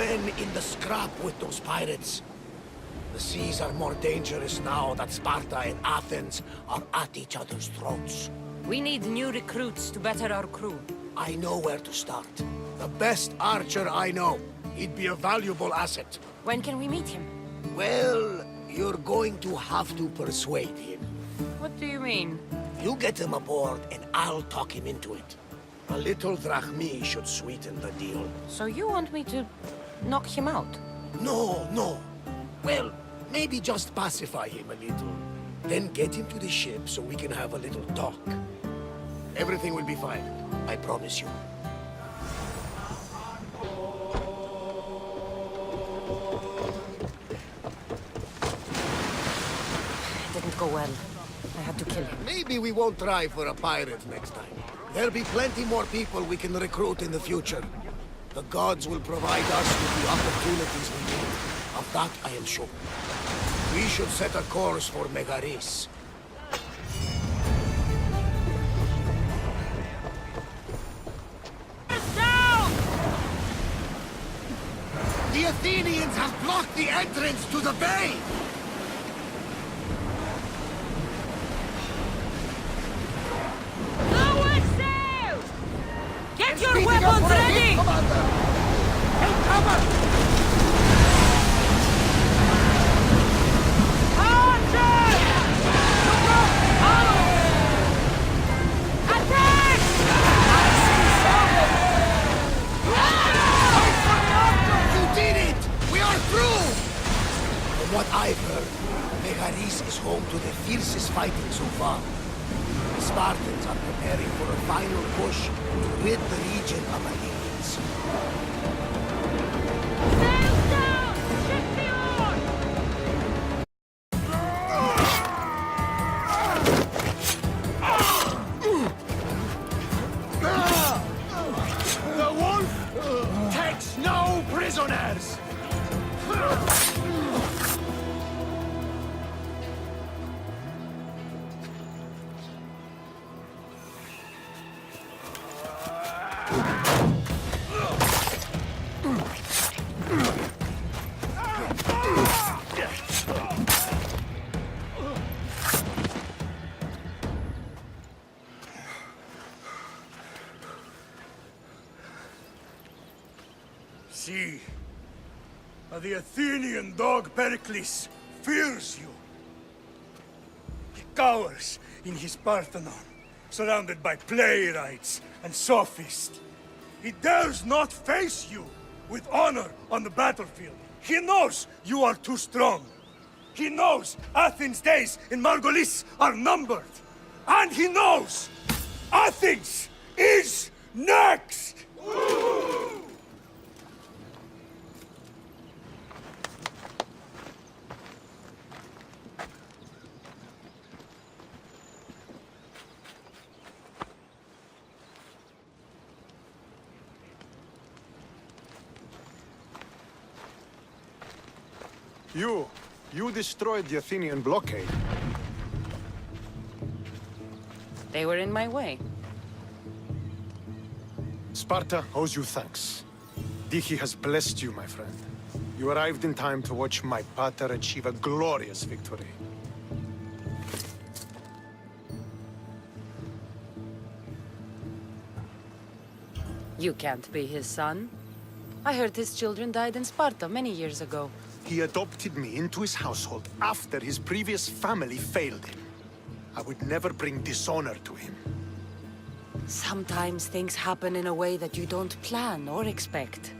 men in the scrap with those pirates. The seas are more dangerous now that Sparta and Athens are at each other's throats. We need new recruits to better our crew. I know where to start. The best archer I know. He'd be a valuable asset. When can we meet him? Well, you're going to have to persuade him. What do you mean? You get him aboard and I'll talk him into it. A little drachmi should sweeten the deal. So you want me to knock him out? No. Well, maybe just pacify him a little. Then get him to the ship so we can have a little talk. Everything will be fine, I promise you. It didn't go well. I had to kill him. Maybe we won't try for a pirate next time. There'll be plenty more people we can recruit in the future. The gods will provide us with the opportunities we need. Of that I am sure. We should set a course for Megaris. The Athenians have blocked the entrance to the bay! Lower sail! Get your weapons ready! Commander! Take cover! From what I've heard, Megaris is home to the fiercest fighting so far. The Spartans are preparing for a final push to rid the region of Athenians. Sails down! Ship the oar! The wolf takes no prisoners! See, the Athenian dog Pericles fears you. He cowers in his Parthenon, surrounded by playwrights and sophists. He dares not face you with honor on the battlefield. He knows you are too strong. He knows Athens' days in Margolis are numbered. And he knows Athens is next! You destroyed the Athenian blockade. They were in my way. Sparta owes you thanks. Dihi has blessed you, my friend. You arrived in time to watch my pater achieve a glorious victory. You can't be his son. I heard his children died in Sparta many years ago. He adopted me into his household after his previous family failed him. I would never bring dishonor to him. Sometimes things happen in a way that you don't plan or expect.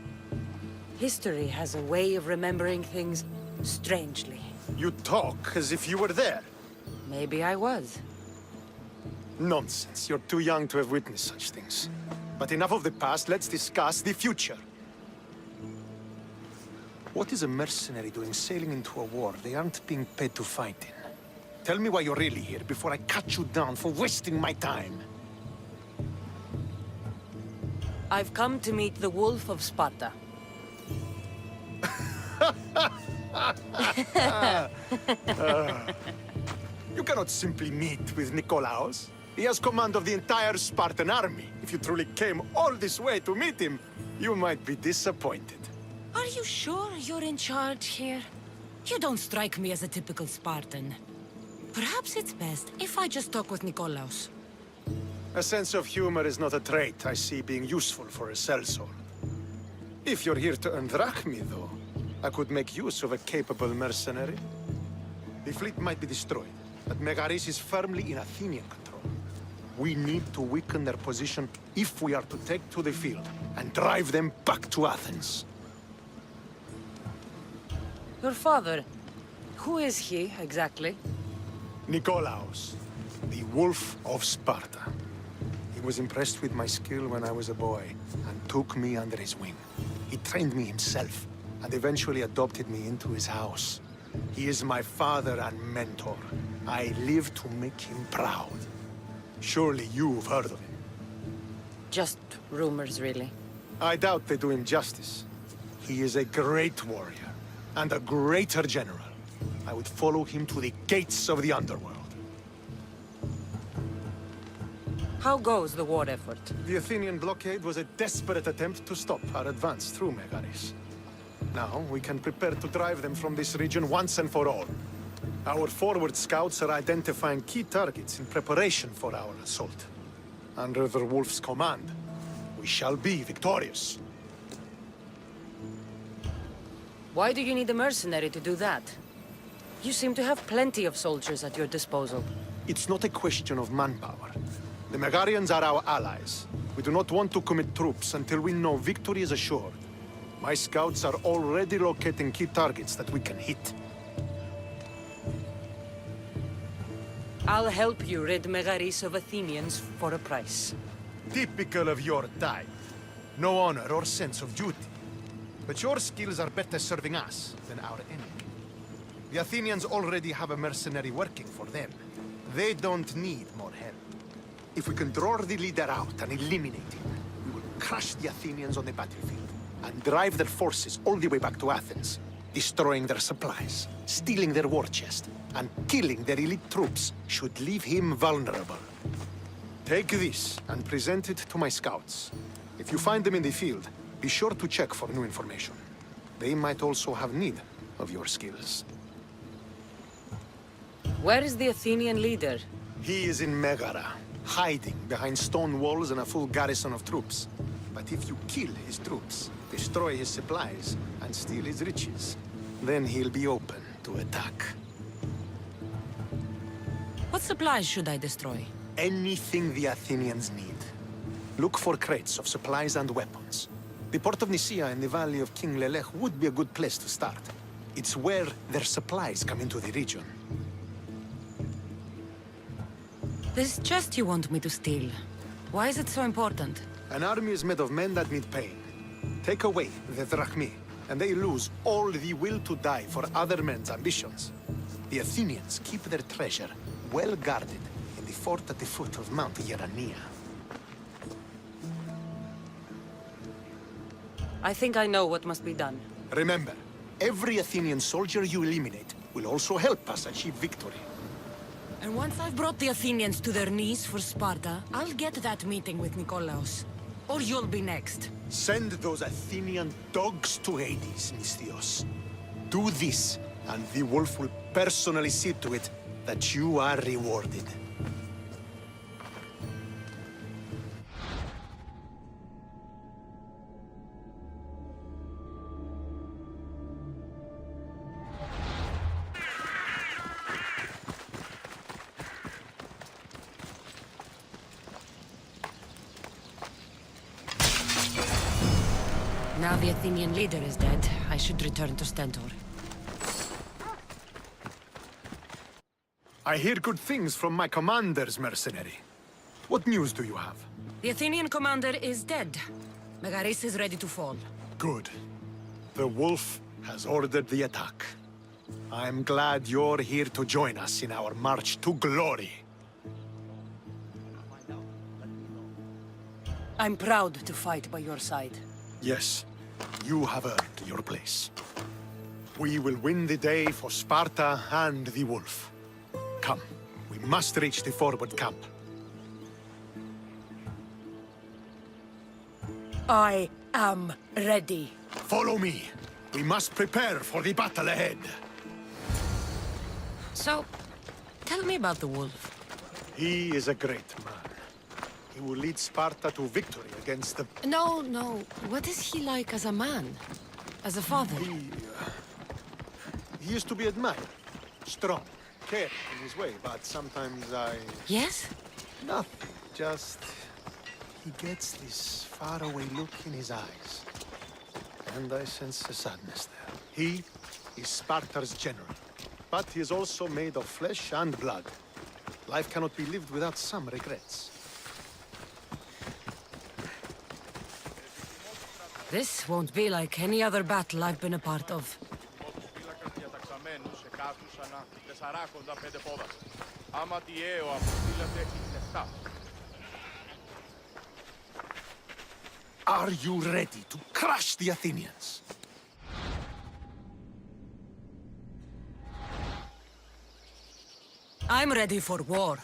History has a way of remembering things strangely. You talk as if you were there. Maybe I was. Nonsense. You're too young to have witnessed such things. But enough of the past, let's discuss the future. What is a mercenary doing sailing into a war they aren't being paid to fight in? Tell me why you're really here before I cut you down for wasting my time. I've come to meet the Wolf of Sparta. You cannot simply meet with Nikolaos. He has command of the entire Spartan army. If you truly came all this way to meet him, you might be disappointed. Are Are you sure you're in charge here? You don't strike me as a typical Spartan. Perhaps it's best if I just talk with Nikolaos. A sense of humor is not a trait I see being useful for a sellsword. If you're here to earn drachmi, though, I could make use of a capable mercenary. The fleet might be destroyed, but Megaris is firmly in Athenian control. We need to weaken their position if we are to take to the field and drive them back to Athens. Your father, who is he, exactly? Nikolaos, the Wolf of Sparta. He was impressed with my skill when I was a boy, and took me under his wing. He trained me himself, and eventually adopted me into his house. He is my father and mentor. I live to make him proud. Surely you've heard of him. Just rumors, really. I doubt they do him justice. He is a great warrior, and a greater general. I would follow him to the gates of the underworld. How goes the war effort? The Athenian blockade was a desperate attempt to stop our advance through Megaris. Now, we can prepare to drive them from this region once and for all. Our forward scouts are identifying key targets in preparation for our assault. Under the Wolf's command, we shall be victorious. Why do you need a mercenary to do that? You seem to have plenty of soldiers at your disposal. It's not a question of manpower. The Megarians are our allies. We do not want to commit troops until we know victory is assured. My scouts are already locating key targets that we can hit. I'll help you rid Megaris of Athenians for a price. Typical of your type. No honor or sense of duty. But your skills are better serving us than our enemy. The Athenians already have a mercenary working for them. They don't need more help. If we can draw the leader out and eliminate him, we will crush the Athenians on the battlefield and drive their forces all the way back to Athens, destroying their supplies, stealing their war chest, and killing their elite troops should leave him vulnerable. Take this and present it to my scouts. If you find them in the field, be sure to check for new information. They might also have need of your skills. Where is the Athenian leader? He is in Megara, hiding behind stone walls and a full garrison of troops. But if you kill his troops, destroy his supplies, and steal his riches, then he'll be open to attack. What supplies should I destroy? Anything the Athenians need. Look for crates of supplies and weapons. The port of Nicaea in the valley of King Lelech would be a good place to start. It's where their supplies come into the region. This chest you want me to steal. Why is it so important? An army is made of men that need pain. Take away the drachmi, and they lose all the will to die for other men's ambitions. The Athenians keep their treasure well guarded in the fort at the foot of Mount Yerania. I think I know what must be done. Remember, every Athenian soldier you eliminate will also help us achieve victory. And once I've brought the Athenians to their knees for Sparta, I'll get that meeting with Nikolaos. Or you'll be next. Send those Athenian dogs to Hades, Misthios. Do this, and the wolf will personally see to it that you are rewarded. Now the Athenian leader is dead, I should return to Stentor. I hear good things from my commander's mercenary. What news do you have? The Athenian commander is dead. Megaris is ready to fall. Good. The wolf has ordered the attack. I'm glad you're here to join us in our march to glory. I'm proud to fight by your side. Yes, you have earned your place. We will win the day for Sparta and the wolf. Come, we must reach the forward camp. I am ready. Follow me. We must prepare for the battle ahead. So, tell me about the wolf. He is a great man. He will lead Sparta to victory against the... No, no. What is he like as a man? As a father? He is to be admired. Strong, caring in his way, but sometimes I... Yes? Nothing, just... He gets this faraway look in his eyes. And I sense a sadness there. He is Sparta's general. But he is also made of flesh and blood. Life cannot be lived without some regrets. This won't be like any other battle I've been a part of. Are you ready to crush the Athenians? I'm ready for war.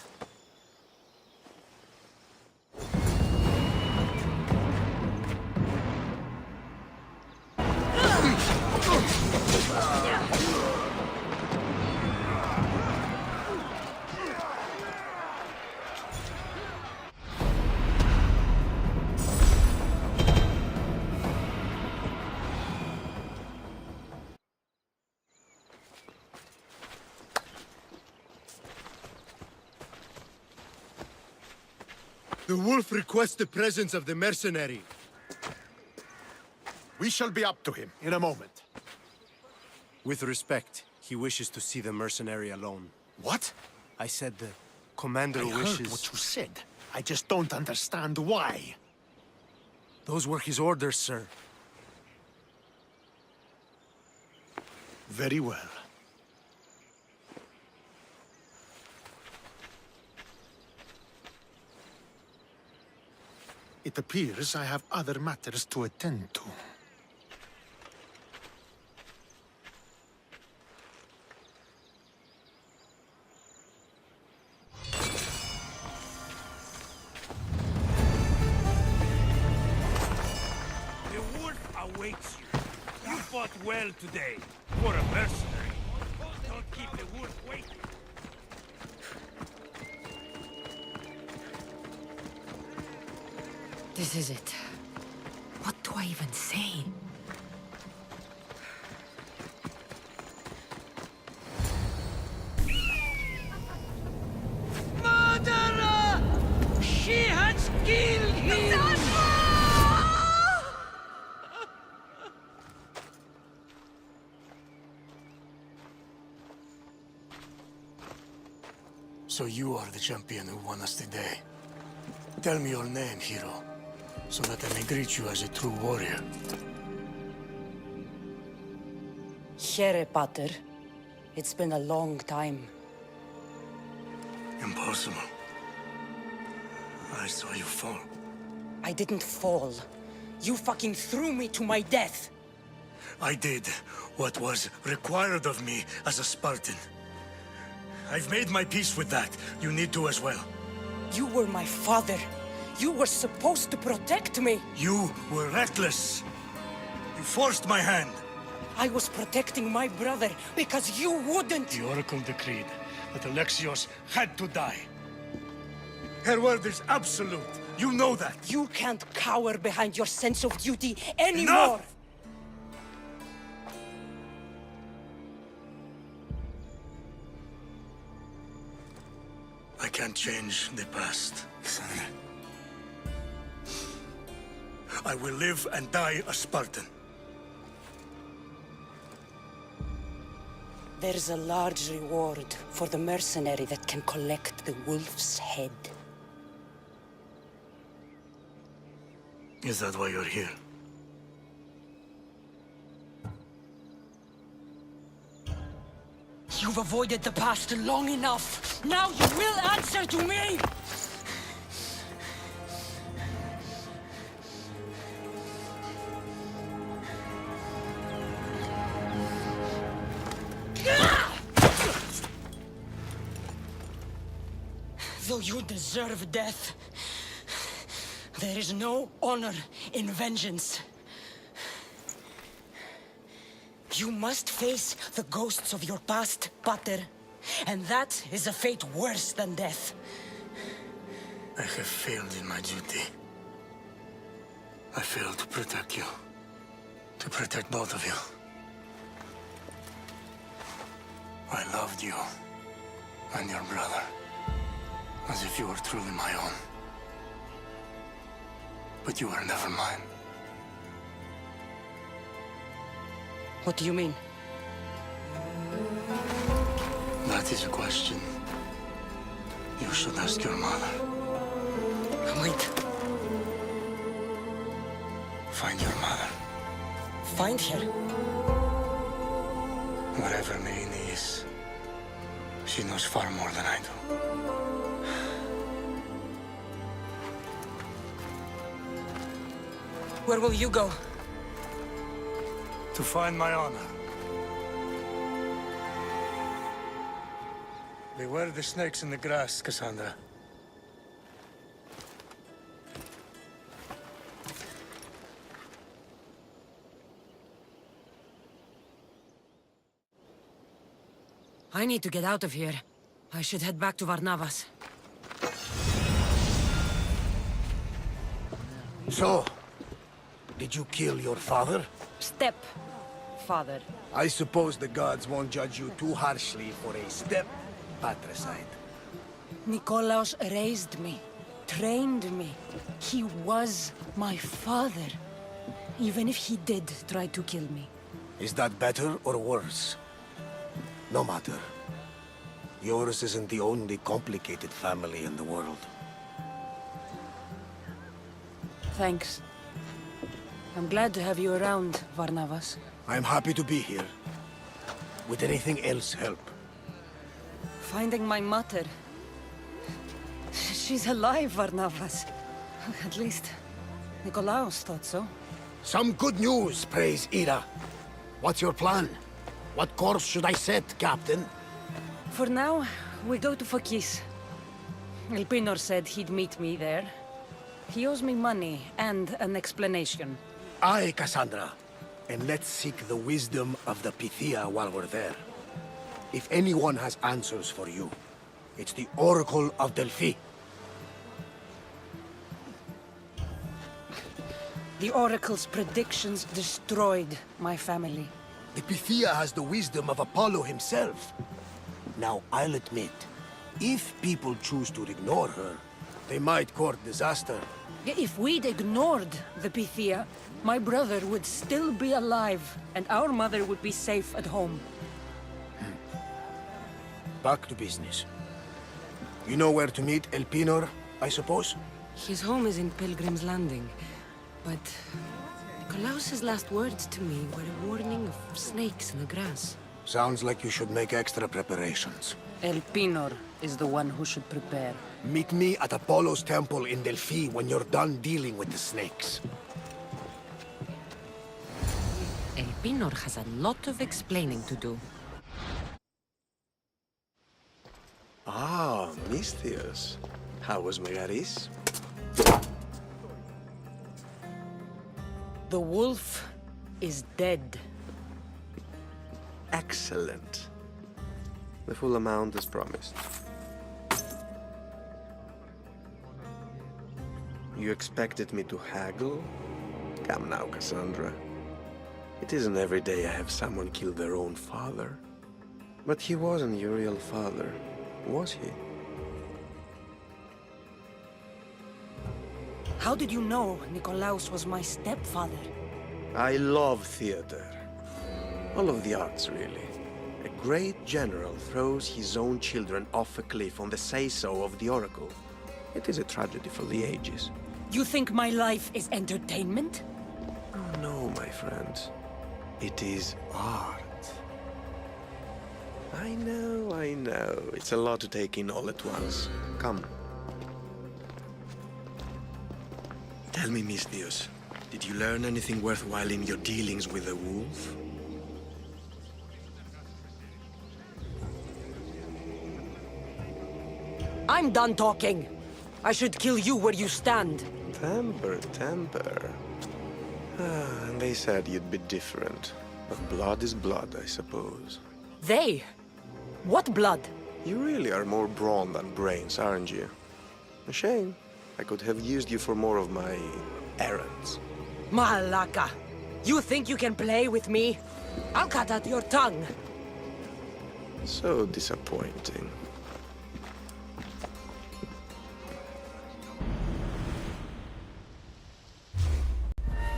The wolf requests the presence of the mercenary. We shall be up to him in a moment. With respect, he wishes to see the mercenary alone. What? I said the commander I wishes... heard what you said. I just don't understand why. Those were his orders, sir. Very well. It appears I have other matters to attend to. The wolf awaits you. You fought well today. For a mercenary. Don't keep the wolf waiting. This is it. What do I even say? Murderer! She has killed him! So you are the champion who won us today. Tell me your name, hero, so that I may greet you as a true warrior. Here, Pater. It's been a long time. Impossible. I saw you fall. I didn't fall. You fucking threw me to my death. I did what was required of me as a Spartan. I've made my peace with that. You need to as well. You were my father. You were supposed to protect me. You were reckless. You forced my hand. I was protecting my brother because you wouldn't. The Oracle decreed that Alexios had to die. Her word is absolute. You know that. You can't cower behind your sense of duty anymore. Enough! I can't change the past, Kassandra. I will live and die a Spartan. There's a large reward for the mercenary that can collect the wolf's head. Is that why you're here? You've avoided the past long enough. Now you will answer to me! Though you deserve death, there is no honor in vengeance. You must face the ghosts of your past, Pater. And that is a fate worse than death. I have failed in my duty. I failed to protect you. To protect both of you. I loved you and your brother as if you were truly my own. But you were never mine. What do you mean? That is a question you should ask your mother. Wait. Find your mother. Find her. Wherever Merini is, she knows far more than I do. Where will you go? To find my honor. Beware the snakes in the grass, Kassandra. I need to get out of here. I should head back to Varnavas. So, did you kill your father? Step, father. I suppose the gods won't judge you too harshly for a step patricide. Nikolaos raised me, trained me. He was my father. Even if he did try to kill me. Is that better or worse? No matter. Yours isn't the only complicated family in the world. Thanks. I'm glad to have you around, Varnavas. I'm happy to be here. Would anything else help? Finding my mother. She's alive, Varnavas. At least, Nikolaos thought so. Some good news, praise Ira. What's your plan? What course should I set, Captain? For now, we go to Fokis. Elpinor said he'd meet me there. He owes me money and an explanation. Aye, Kassandra. And let's seek the wisdom of the Pythia while we're there. If anyone has answers for you, it's the Oracle of Delphi. The Oracle's predictions destroyed my family. The Pythia has the wisdom of Apollo himself. Now, I'll admit, if people choose to ignore her, they might court disaster. If we'd ignored the Pythia, my brother would still be alive, and our mother would be safe at home. Back to business. You know where to meet Elpinor, I suppose? His home is in Pilgrim's Landing, but Nikolaos's last words to me were a warning of snakes in the grass. Sounds like you should make extra preparations. Elpinor is the one who should prepare. Meet me at Apollo's temple in Delphi when you're done dealing with the snakes. Elpinor has a lot of explaining to do. Ah, Misthios. How was Megaris? The wolf is dead. Excellent. The full amount as promised. You expected me to haggle? Come now, Kassandra. It isn't every day I have someone kill their own father. But he wasn't your real father, was he? How did you know Nikolaos was my stepfather? I love theater. All of the arts, really. A great general throws his own children off a cliff on the say-so of the Oracle. It is a tragedy for the ages. You think my life is entertainment? Oh, no, my friend. It is art. I know. It's a lot to take in all at once. Come. Tell me, Misthios, did you learn anything worthwhile in your dealings with the wolf? I'm done talking. I should kill you where you stand. Temper. And they said you'd be different. But blood is blood, I suppose. They? What blood? You really are more brawn than brains, aren't you? A shame. I could have used you for more of my errands. Malaka! You think you can play with me? I'll cut out your tongue. So disappointing.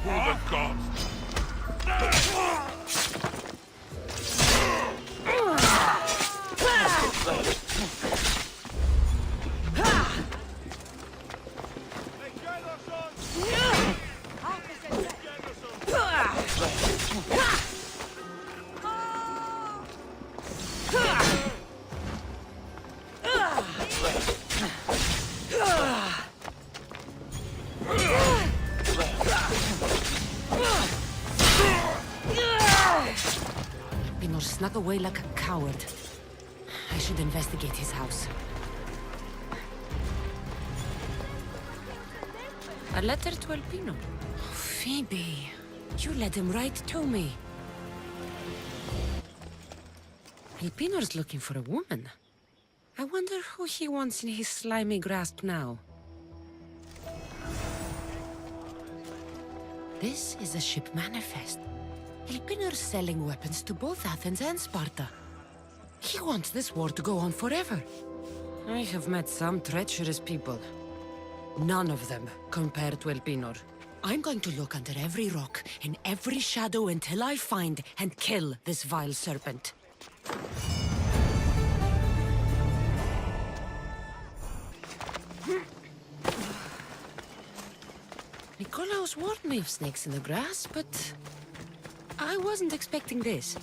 For the gods! Pinor snuck away like a coward. I should investigate his house. A letter to El Pino. Phoebe, you led him right to me. El Pinor's looking for a woman. I wonder who he wants in his slimy grasp now. This is a ship manifest. El Pinor's selling weapons to both Athens and Sparta. He wants this war to go on forever. I have met some treacherous people. None of them compared to El Pinor. I'm going to look under every rock, in every shadow until I find and kill this vile serpent. Nikolaos warned me of snakes in the grass, but I wasn't expecting this.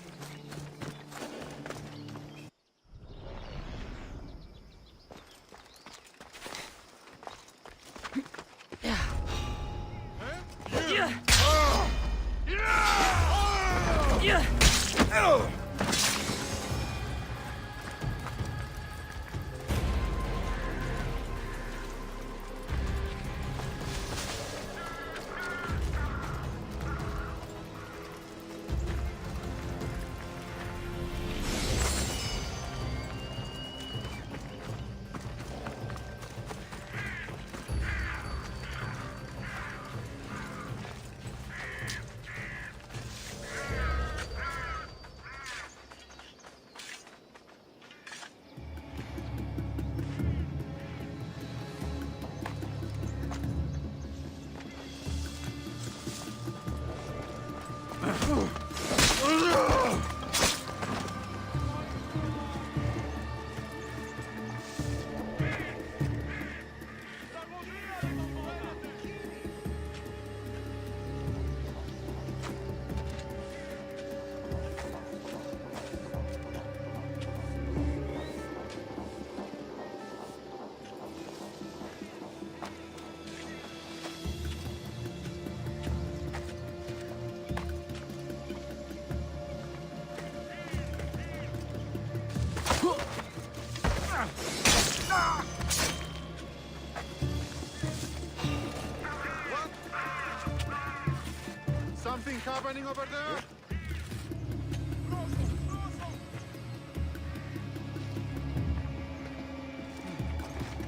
Something happening over there?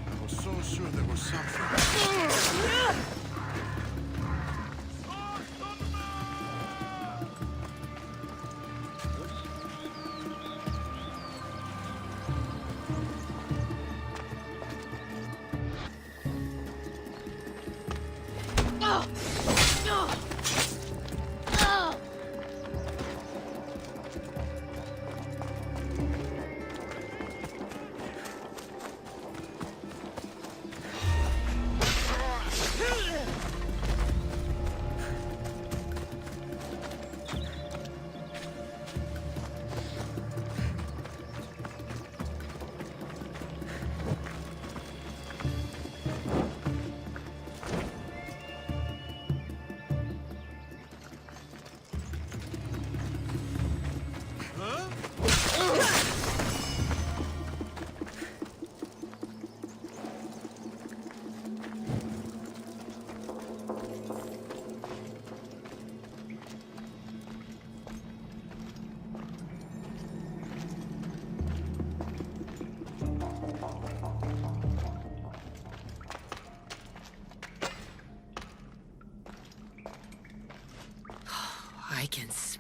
I was so sure there was something.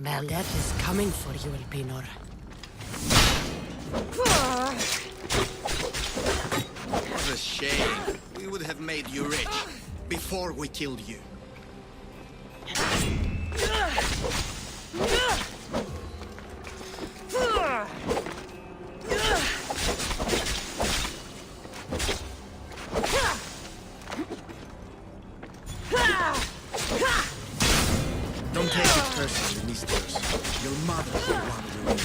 Well, death is coming for you, Elpinor. What a shame. We would have made you rich before we killed you. Don't take it personally, Misters. Your mother will want you in.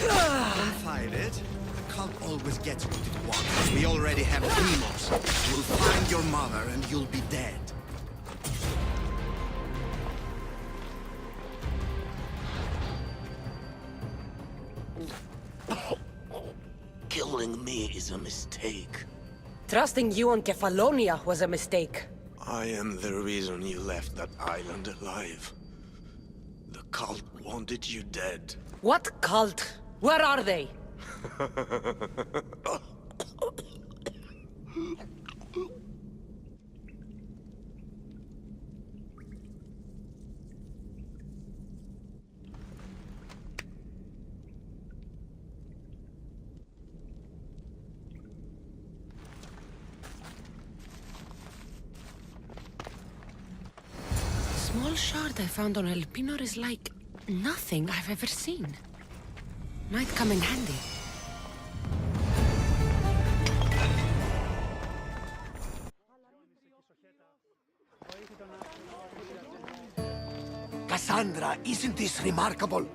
Don't fight it. The cult always gets what it wants. We already have demons. We'll find your mother and you'll be dead. Killing me is a mistake. Trusting you on Kefalonia was a mistake. I am the reason you left that island alive. The cult wanted you dead. What cult? Where are they? The small shard I found on Elpinor is like nothing I've ever seen. Might come in handy. Kassandra, isn't this remarkable?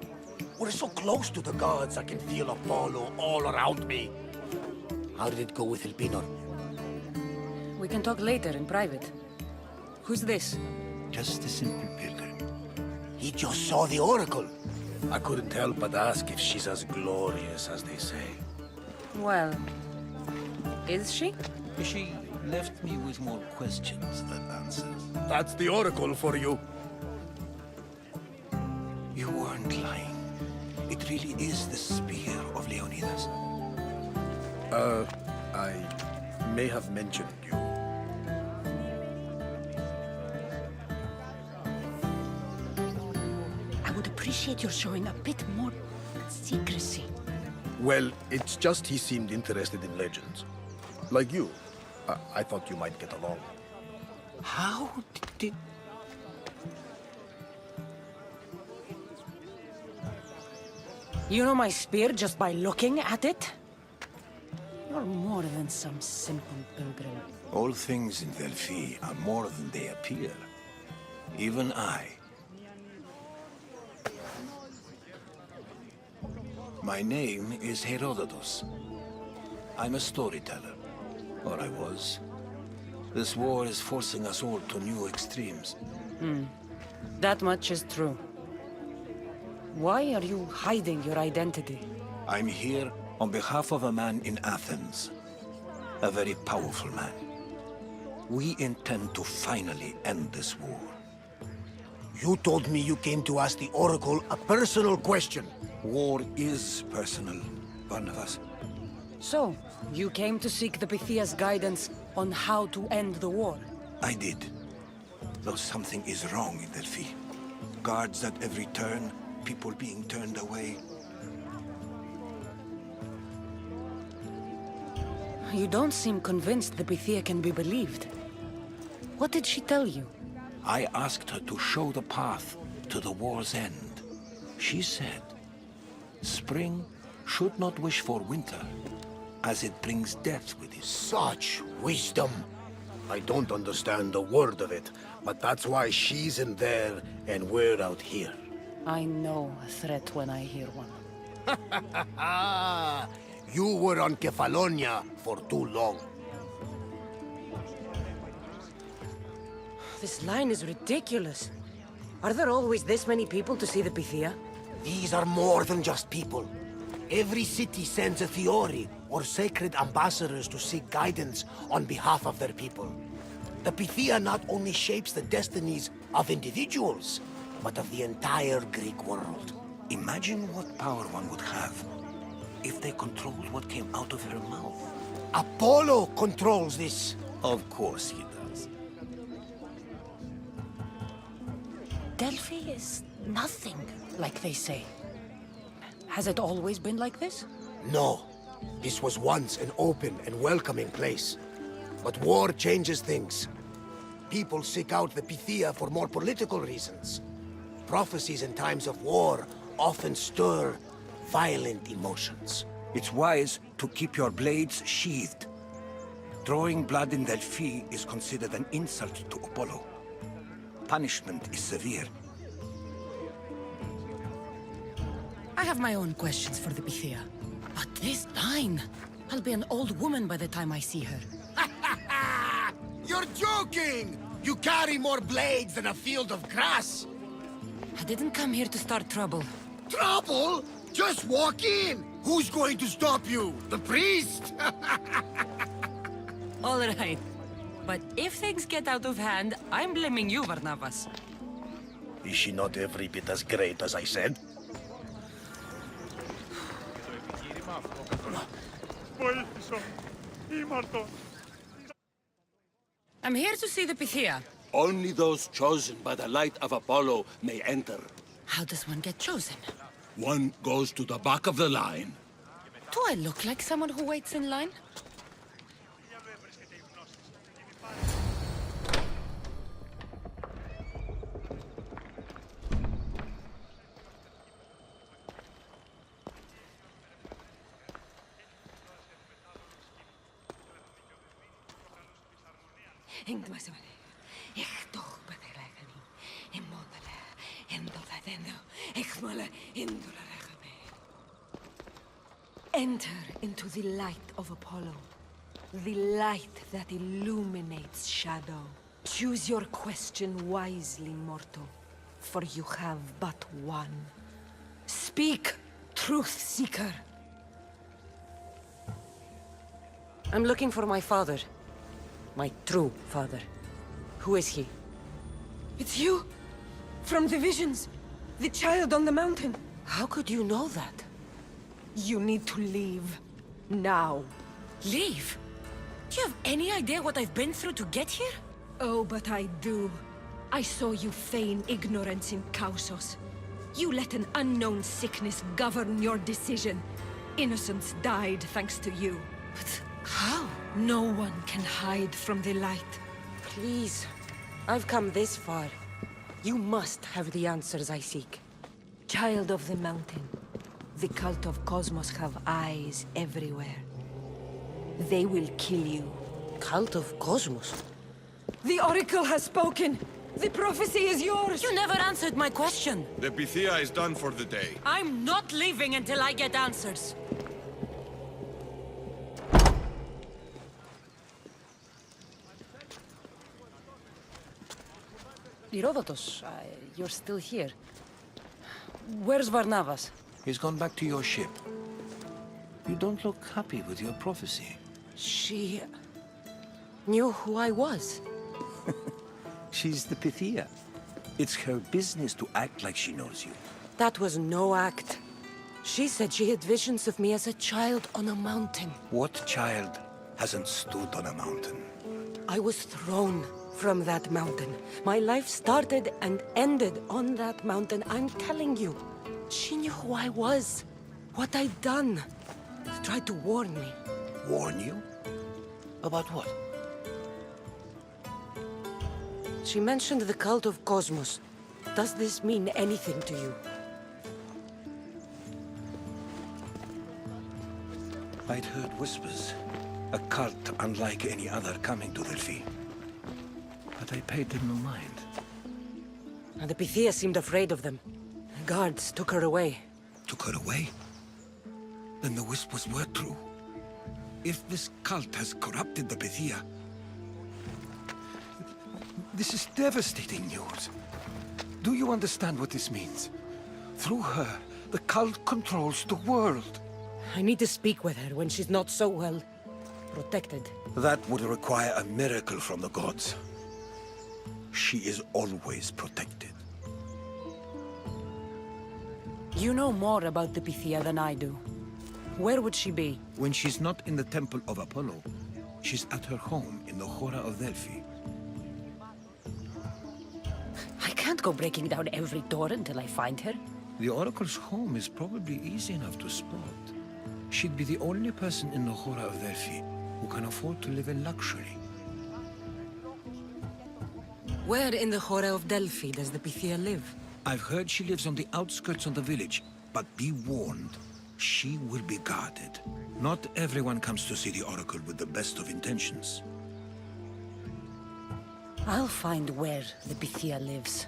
We're so close to the gods, I can feel Apollo all around me. How did it go with Elpinor? We can talk later in private. Who's this? Just a simple pilgrim. He just saw the oracle. I couldn't help but ask if she's as glorious as they say. Well, is she? She left me with more questions than answers. That's the oracle for you. You weren't lying. It really is the spear of Leonidas. I may have mentioned you. I would appreciate your showing a bit more secrecy. Well, it's just he seemed interested in legends. Like you. I thought you might get along. How did... You know my spear just by looking at it? You're more than some simple pilgrim. All things in Delphi are more than they appear. Even I. My name is Herodotus. I'm a storyteller. Or I was. This war is forcing us all to new extremes. That much is true. Why are you hiding your identity? I'm here on behalf of a man in Athens. A very powerful man. We intend to finally end this war. You told me you came to ask the oracle a personal question. War is personal, Barnabas. So, you came to seek the Pythia's guidance on how to end the war? I did. Though something is wrong in Delphi. Guards at every turn, people being turned away. You don't seem convinced the Pythia can be believed. What did she tell you? I asked her to show the path to the war's end. She said, spring should not wish for winter, as it brings death with it. Such wisdom. I don't understand a word of it, but that's why she's in there and we're out here. I know a threat when I hear one. You were on Kefalonia for too long. This line is ridiculous. Are there always this many people to see the Pythia? These are more than just people. Every city sends a theory or sacred ambassadors to seek guidance on behalf of their people. The Pythia not only shapes the destinies of individuals, but of the entire Greek world. Imagine what power one would have if they controlled what came out of her mouth. Apollo controls this. Of course he does. Delphi is nothing, like they say. Has it always been like this? No. This was once an open and welcoming place. But war changes things. People seek out the Pythia for more political reasons. Prophecies in times of war often stir violent emotions. It's wise to keep your blades sheathed. Drawing blood in Delphi is considered an insult to Apollo. Punishment is severe. I have my own questions for the Pythia. But this line... I'll be an old woman by the time I see her. You're joking! You carry more blades than a field of grass! I didn't come here to start trouble. Trouble? Just walk in! Who's going to stop you? The priest? All right. But if things get out of hand, I'm blaming you, Barnabas. Is she not every bit as great as I said? I'm here to see the Pythia. Only those chosen by the light of Apollo may enter. How does one get chosen? One goes to the back of the line. Do I look like someone who waits in line? Enter into the light of Apollo, the light that illuminates shadow. Choose your question wisely, mortal, for you have but one. Speak, truth seeker. I'm looking for my father. My true father. Who is he? It's you! From the visions! The child on the mountain! How could you know that? You need to leave. Now. Leave? Do you have any idea what I've been through to get here? Oh, but I do. I saw you feign ignorance in Kausos. You let an unknown sickness govern your decision. Innocents died thanks to you. But how? No one can hide from the light. Please. I've come this far. You must have the answers I seek. Child of the mountain. The cult of Cosmos have eyes everywhere. They will kill you. Cult of Cosmos? The Oracle has spoken! The prophecy is yours! You never answered my question! The Pythia is done for the day. I'm not leaving until I get answers! Herodotus, you're still here. Where's Barnabas? He's gone back to your ship. You don't look happy with your prophecy. She... knew who I was. She's the Pythia. It's her business to act like she knows you. That was no act. She said she had visions of me as a child on a mountain. What child hasn't stood on a mountain? I was thrown from that mountain. My life started and ended on that mountain, I'm telling you. She knew who I was, what I'd done. She tried to warn me. Warn you? About what? She mentioned the cult of Cosmos. Does this mean anything to you? I'd heard whispers. A cult unlike any other coming to Delphi. But I paid them no mind. And the Pythia seemed afraid of them. The guards took her away. Took her away? Then the whispers were true. If this cult has corrupted the Pythia... This is devastating news. Do you understand what this means? Through her, the cult controls the world. I need to speak with her when she's not so well protected. That would require a miracle from the gods. She is always protected. You know more about the Pythia than I do. Where would she be? When she's not in the Temple of Apollo, she's at her home in the Hora of Delphi. I can't go breaking down every door until I find her. The Oracle's home is probably easy enough to spot. She'd be the only person in the Hora of Delphi who can afford to live in luxury. Where in the Hora of Delphi does the Pythia live? I've heard she lives on the outskirts of the village, but be warned, she will be guarded. Not everyone comes to see the Oracle with the best of intentions. I'll find where the Pythia lives,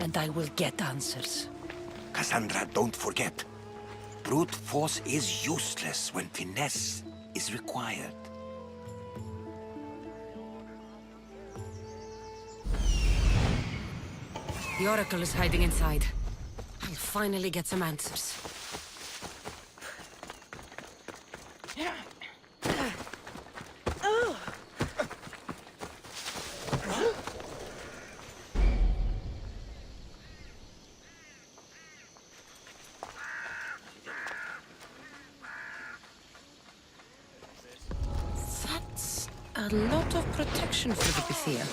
and I will get answers. Kassandra, don't forget. Brute force is useless when finesse is required. The Oracle is hiding inside. I'll finally get some answers. That's a lot of protection for the Pythia.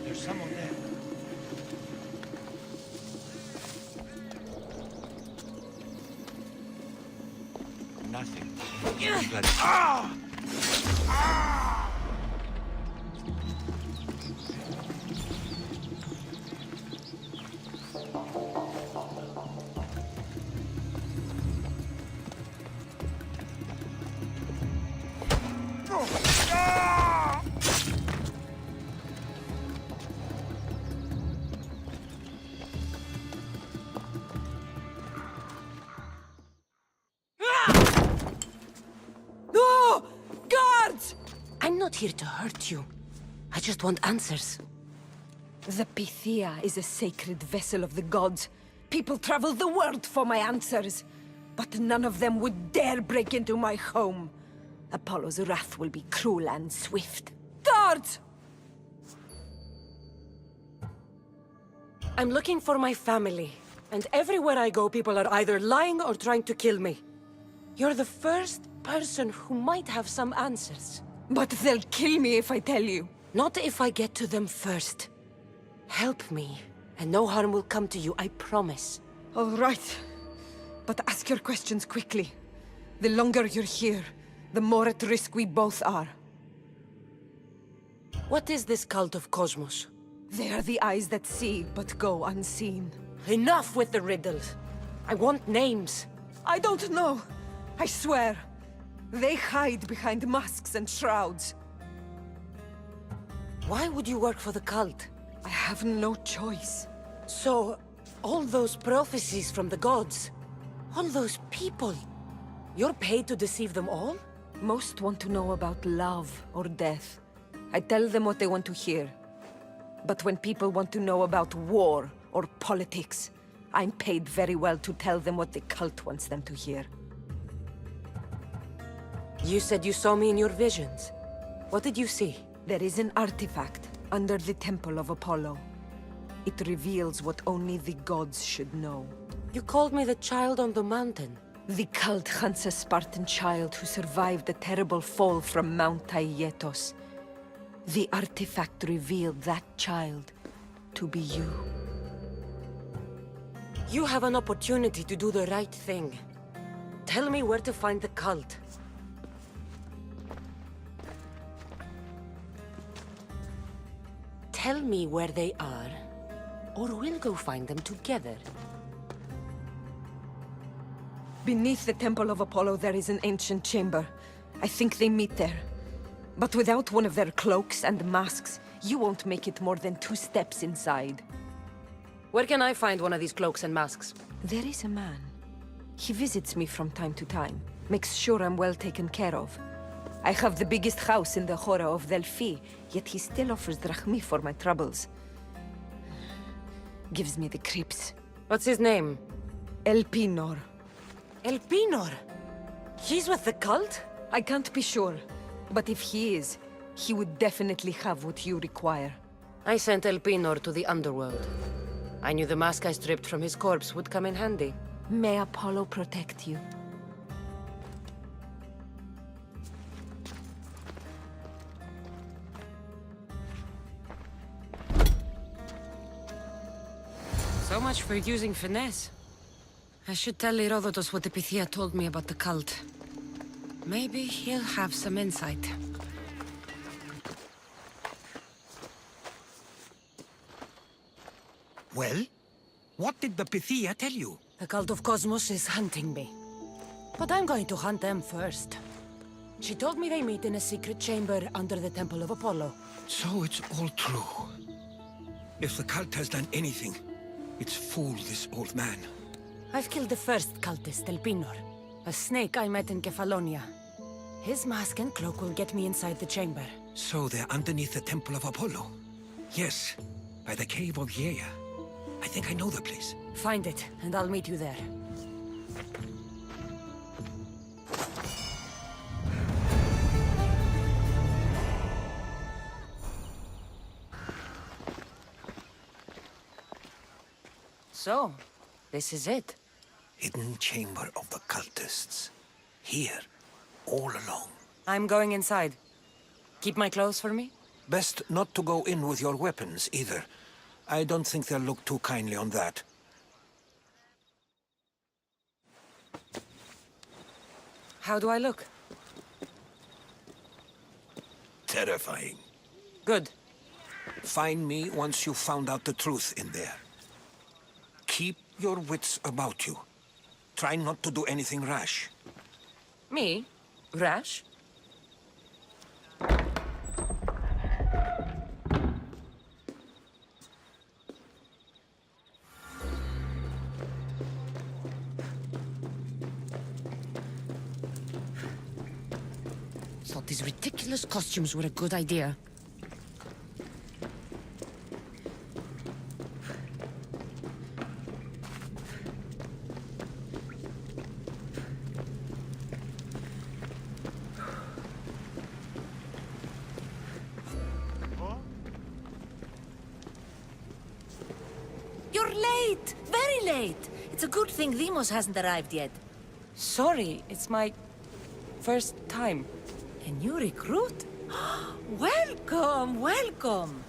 There's someone there. Nothing. No! Guards! I'm not here to hurt you. I just want answers. The Pythia is a sacred vessel of the gods. People travel the world for my answers. But none of them would dare break into my home. Apollo's wrath will be cruel and swift. Guards! I'm looking for my family. And everywhere I go, people are either lying or trying to kill me. You're the first person who might have some answers. But they'll kill me if I tell you. Not if I get to them first. Help me, and no harm will come to you, I promise. All right. But ask your questions quickly. The longer you're here, the more at risk we both are. What is this cult of Cosmos? They are the eyes that see, but go unseen. Enough with the riddles. I want names. I don't know. I swear. They hide behind masks and shrouds. Why would you work for the cult? I have no choice. So, all those prophecies from the gods, all those people, you're paid to deceive them all? Most want to know about love or death. I tell them what they want to hear. But when people want to know about war or politics, I'm paid very well to tell them what the cult wants them to hear. You said you saw me in your visions. What did you see? There is an artifact under the Temple of Apollo. It reveals what only the gods should know. You called me the child on the mountain. The cult hunts a Spartan child who survived a terrible fall from Mount Aietos. The artifact revealed that child to be you. You have an opportunity to do the right thing. Tell me where to find the cult. Tell me where they are, or we'll go find them together. Beneath the Temple of Apollo, there is an ancient chamber. I think they meet there. But without one of their cloaks and masks, you won't make it more than 2 steps inside. Where can I find one of these cloaks and masks? There is a man. He visits me from time to time, makes sure I'm well taken care of. I have the biggest house in the Hora of Delphi, yet he still offers drachmi for my troubles. Gives me the creeps. What's his name? Elpinor. Elpinor? He's with the cult? I can't be sure, but if he is, he would definitely have what you require. I sent Elpinor to the underworld. I knew the mask I stripped from his corpse would come in handy. May Apollo protect you. So much for using finesse. I should tell Herodotus what Epithea told me about the cult. Maybe he'll have some insight. Well? What did the Pythia tell you? The cult of Cosmos is hunting me. But I'm going to hunt them first. She told me they meet in a secret chamber under the Temple of Apollo. So it's all true. If the cult has done anything, it's fooled this old man. I've killed the first cultist, Elpinor, a snake I met in Kefalonia. His mask and cloak will get me inside the chamber. So they're underneath the Temple of Apollo? Yes, by the cave of Yea. I think I know the place. Find it, and I'll meet you there. So, this is it. Hidden chamber of the cultists. Here, all along. I'm going inside. Keep my clothes for me? Best not to go in with your weapons, either. I don't think they'll look too kindly on that. How do I look? Terrifying. Good. Find me once you've found out the truth in there. Keep your wits about you. Try not to do anything rash. Me? Rash? Thought these ridiculous costumes were a good idea. You're late! Very late! It's a good thing Demos hasn't arrived yet. Sorry, it's my first time. A new recruit? Welcome, welcome!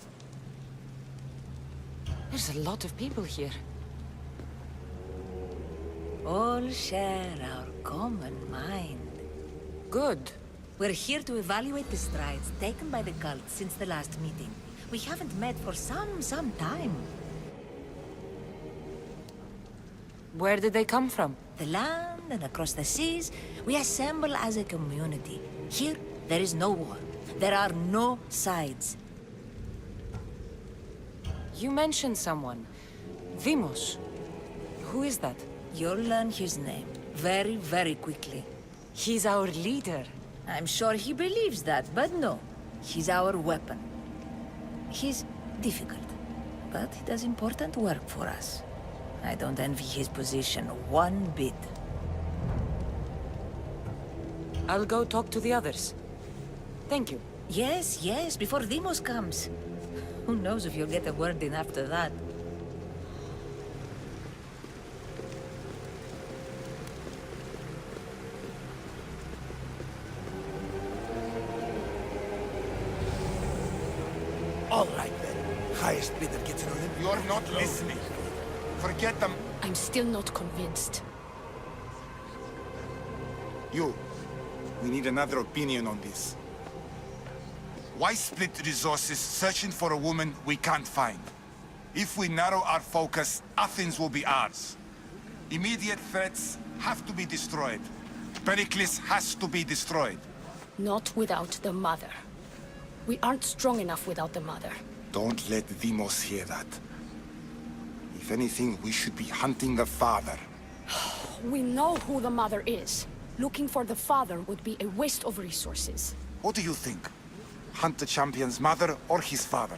There's a lot of people here. All share our common mind. Good. We're here to evaluate the strides taken by the cult since the last meeting. We haven't met for some time. Where did they come from? The land and across the seas, we assemble as a community. Here, there is no war. There are no sides. You mentioned someone. Demos. Who is that? You'll learn his name very, very quickly. He's our leader. I'm sure he believes that, but no. He's our weapon. He's difficult, but he does important work for us. I don't envy his position one bit. I'll go talk to the others. Thank you. Yes, yes, before Demos comes. Who knows if you'll get a word in after that. All right then. Highest bidder gets an Olympic. You're not listening. Forget them. I'm still not convinced. You. We need another opinion on this. Why split resources searching for a woman we can't find? If we narrow our focus, Athens will be ours. Immediate threats, have to be destroyed. Pericles has to be destroyed. Not without the mother. We aren't strong enough without the mother. Don't let Deimos hear that. If anything, we should be hunting the father. We know who the mother is. Looking for the father would be a waste of resources. What do you think? Hunt the champion's mother or his father?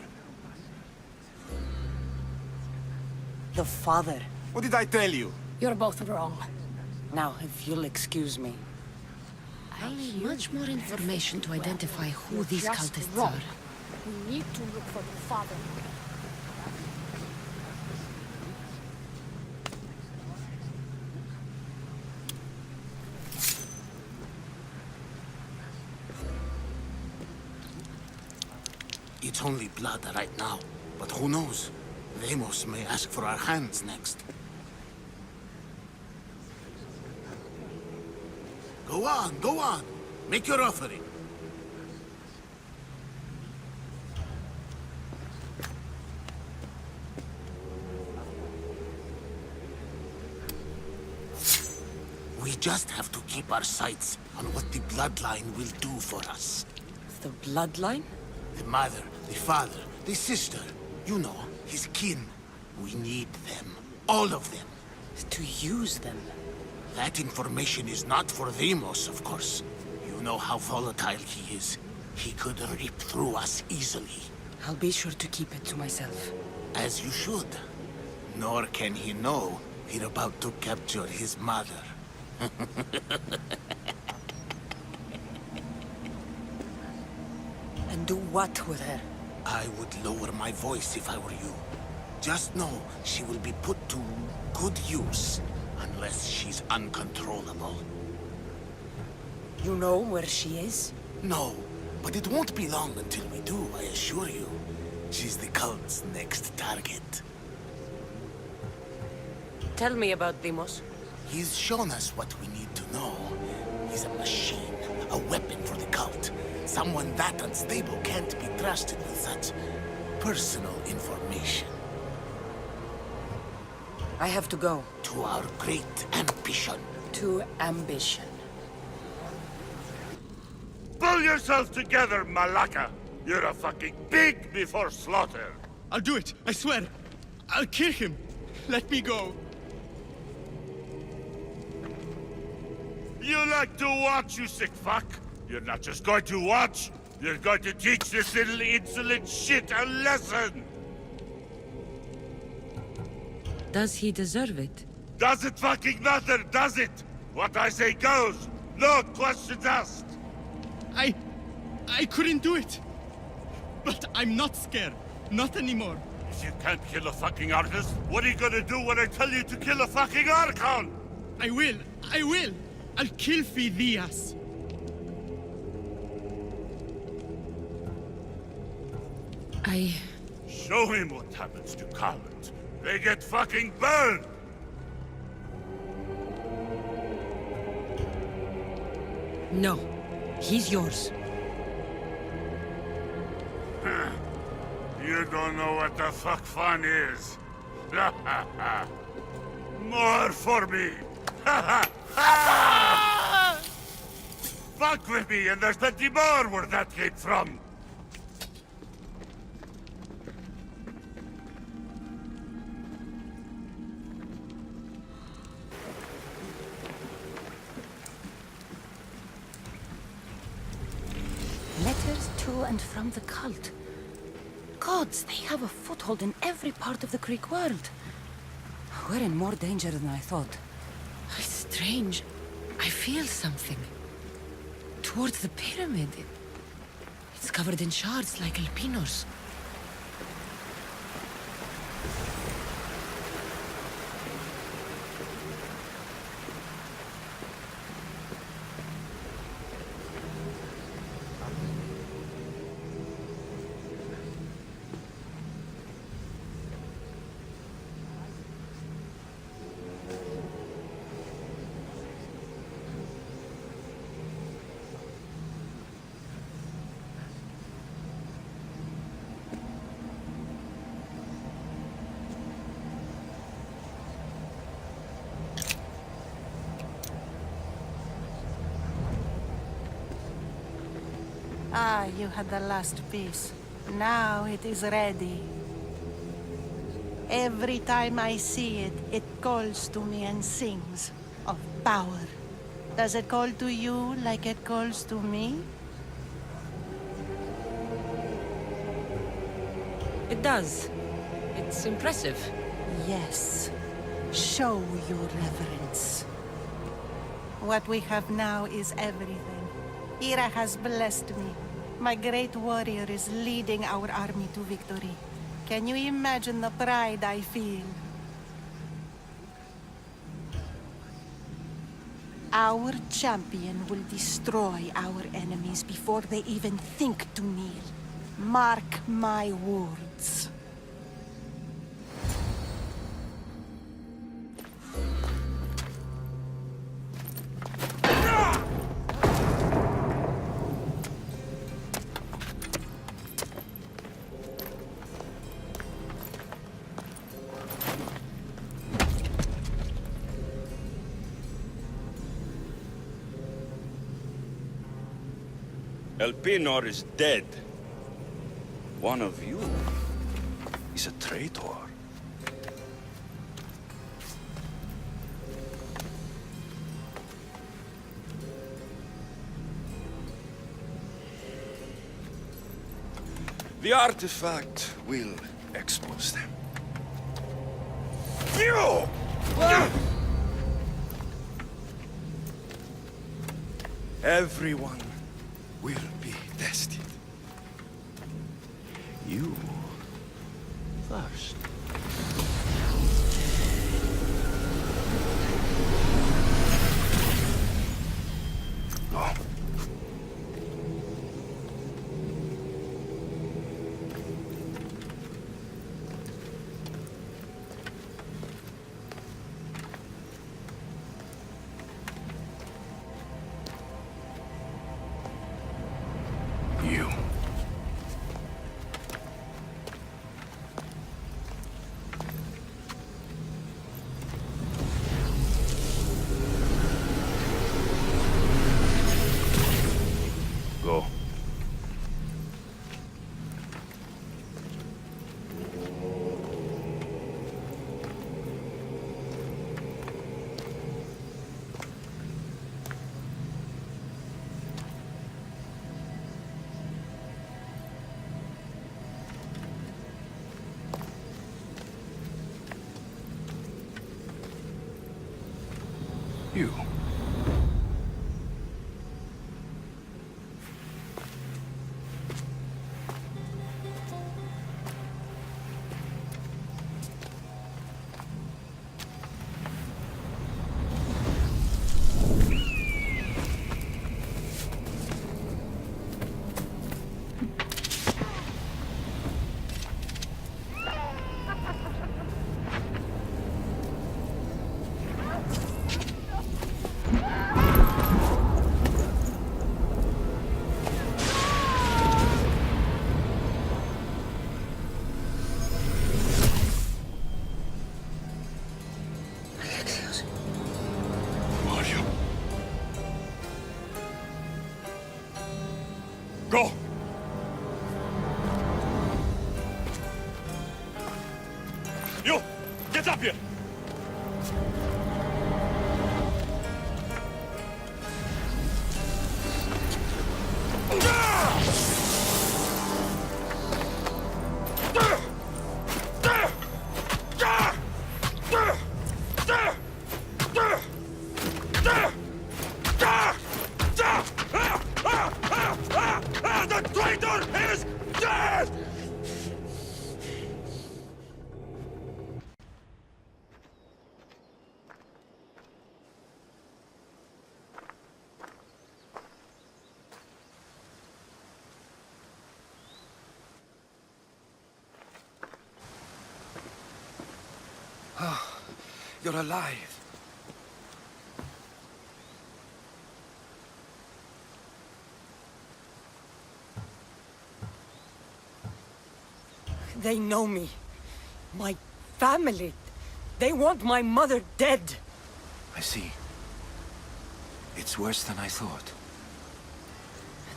The father. What did I tell you? You're both wrong. Now, if you'll excuse me. I need much more information to identify who these Just cultists wrong. are. We need to look for the father. It's only blood right now, but who knows? Deimos may ask for our hands next. Go on, go on. Make your offering. We just have to keep our sights on what the bloodline will do for us. The bloodline? The mother, the father, the sister. You know, his kin. We need them. All of them. To use them. That information is not for Deimos, of course. You know how volatile he is. He could rip through us easily. I'll be sure to keep it to myself. As you should. Nor can he know we're about to capture his mother. And do what with her? I would lower my voice if I were you. Just know she will be put to good use, unless she's uncontrollable. You know where she is? No, but it won't be long until we do, I assure you. She's the cult's next target. Tell me about Deimos. He's shown us what we need to know. He's a machine, a weapon for the cult. Someone that unstable can't be trusted with such personal information. I have to go. To our great ambition. To ambition. Pull yourself together, Malaka! You're a fucking pig before slaughter! I'll do it, I swear. I'll kill him. Let me go. You like to watch, you sick fuck! You're not just going to watch, you're going to teach this little insolent shit a lesson! Does he deserve it? Does it fucking matter, does it? What I say goes! No questions asked! I couldn't do it. But I'm not scared. Not anymore. If you can't kill a fucking artist, what are you gonna do when I tell you to kill a fucking Archon? I will. I'll kill Phidias. Show him what happens to cowards. They get fucking burned! No. He's yours. You don't know what the fuck fun is. More for me! Fuck with me, and there's plenty more where that came from! Letters to and from the cult. Gods, they have a foothold in every part of the Greek world. We're in more danger than I thought. It's strange. I feel something. Towards the pyramid. It's covered in shards like Alpinos. Ah, you had the last piece. Now it is ready. Every time I see it, it calls to me and sings of power. Does it call to you like it calls to me? It does. It's impressive. Yes. Show your reverence. What we have now is everything. Ira has blessed me. My great warrior is leading our army to victory. Can you imagine the pride I feel? Our champion will destroy our enemies before they even think to kneel. Mark my words. Elpenor is dead. One of you is a traitor. The artifact will expose them. You! Everyone will be tested. You first. Go. You. Go. You. Go! You! Get up here! The traitor is dead! You're alive. They know me. My family. They want my mother dead. I see. It's worse than I thought.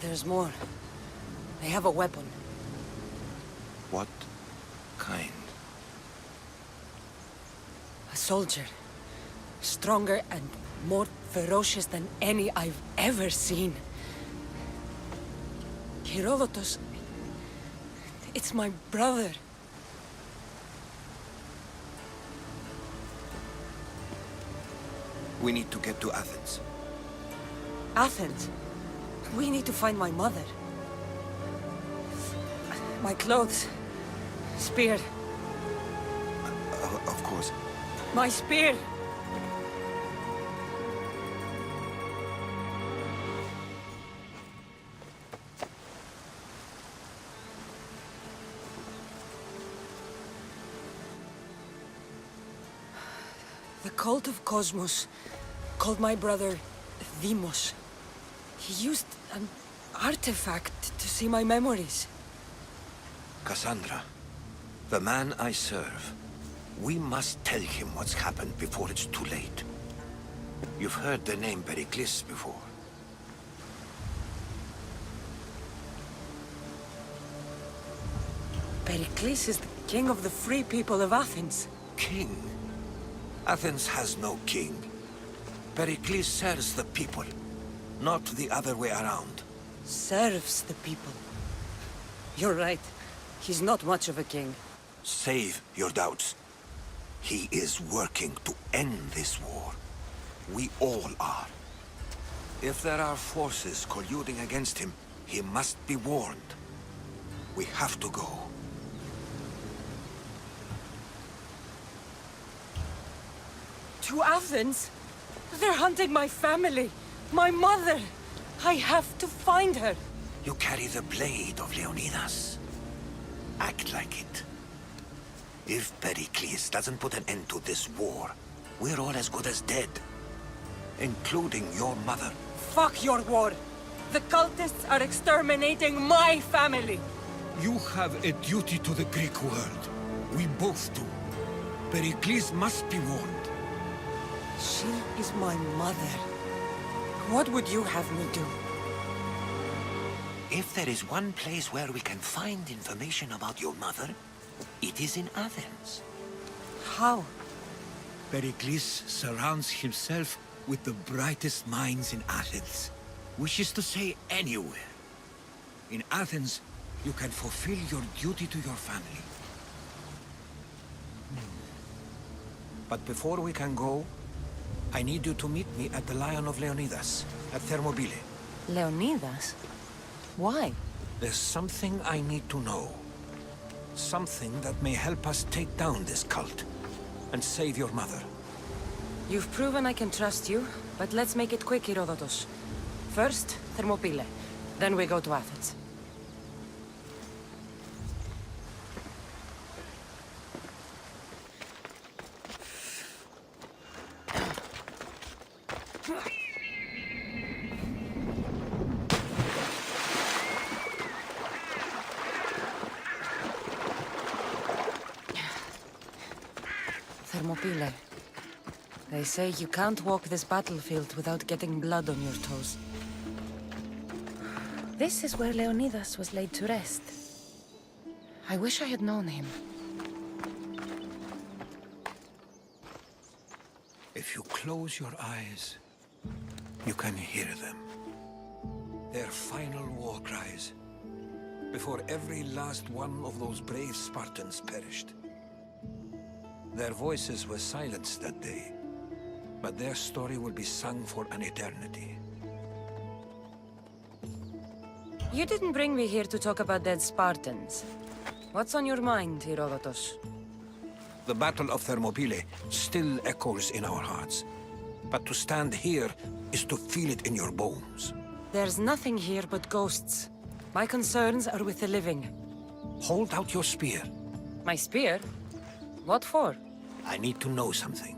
There's more. They have a weapon. What kind? A soldier. Stronger and more ferocious than any I've ever seen. Herodotus... It's my brother. We need to get to Athens. Athens? We need to find my mother. My clothes. Spear. Of course. My spear! The cult of Cosmos called my brother Deimos. He used an artifact to see my memories. Kassandra, the man I serve. We must tell him what's happened before it's too late. You've heard the name Pericles before. Pericles is the king of the free people of Athens. King? Athens has no king. Pericles serves the people, not the other way around. Serves the people. You're right. He's not much of a king. Save your doubts. He is working to end this war. We all are. If there are forces colluding against him, he must be warned. We have to go. To Athens? They're hunting my family. My mother. I have to find her. You carry the blade of Leonidas. Act like it. If Pericles doesn't put an end to this war, we're all as good as dead. Including your mother. Fuck your war. The cultists are exterminating my family. You have a duty to the Greek world. We both do. Pericles must be warned. She is my mother. What would you have me do? If there is one place where we can find information about your mother, it is in Athens. How? Pericles surrounds himself with the brightest minds in Athens. Which is to say, anywhere. In Athens, you can fulfill your duty to your family. But before we can go, I need you to meet me at the Lion of Leonidas, at Thermopylae. Leonidas? Why? There's something I need to know. Something that may help us take down this cult and save your mother. You've proven I can trust you, but let's make it quick, Herodotus. First, Thermopylae. Then we go to Athens. Thermopylae. They say you can't walk this battlefield without getting blood on your toes. This is where Leonidas was laid to rest. I wish I had known him. If you close your eyes, you can hear them. Their final war cries, before every last one of those brave Spartans perished. Their voices were silenced that day, but their story will be sung for an eternity. You didn't bring me here to talk about dead Spartans. What's on your mind, Herodotus? The Battle of Thermopylae still echoes in our hearts. But to stand here is to feel it in your bones. There's nothing here but ghosts. My concerns are with the living. Hold out your spear. My spear? What for? I need to know something.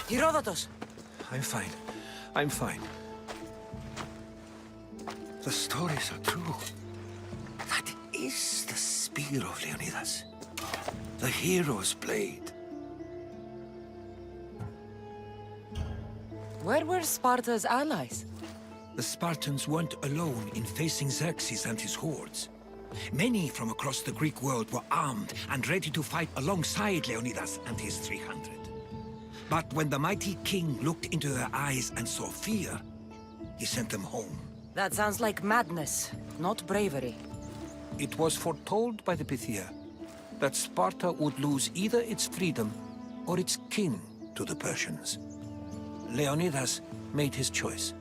Herodotus! I'm fine. I'm fine. The stories are true. That is the spear of Leonidas. The hero's blade. Where were Sparta's allies? The Spartans weren't alone in facing Xerxes and his hordes. Many from across the Greek world were armed and ready to fight alongside Leonidas and his 300. But when the mighty king looked into their eyes and saw fear, he sent them home. That sounds like madness, not bravery. It was foretold by the Pythia that Sparta would lose either its freedom or its king to the Persians. Leonidas made his choice.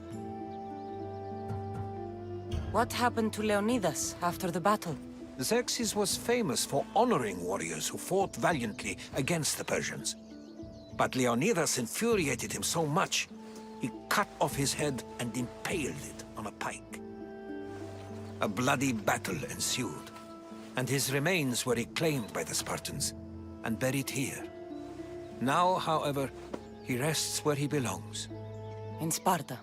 What happened to Leonidas after the battle? Xerxes was famous for honoring warriors who fought valiantly against the Persians. But Leonidas infuriated him so much, he cut off his head and impaled it on a pike. A bloody battle ensued, and his remains were reclaimed by the Spartans and buried here. Now, however, he rests where he belongs. In Sparta.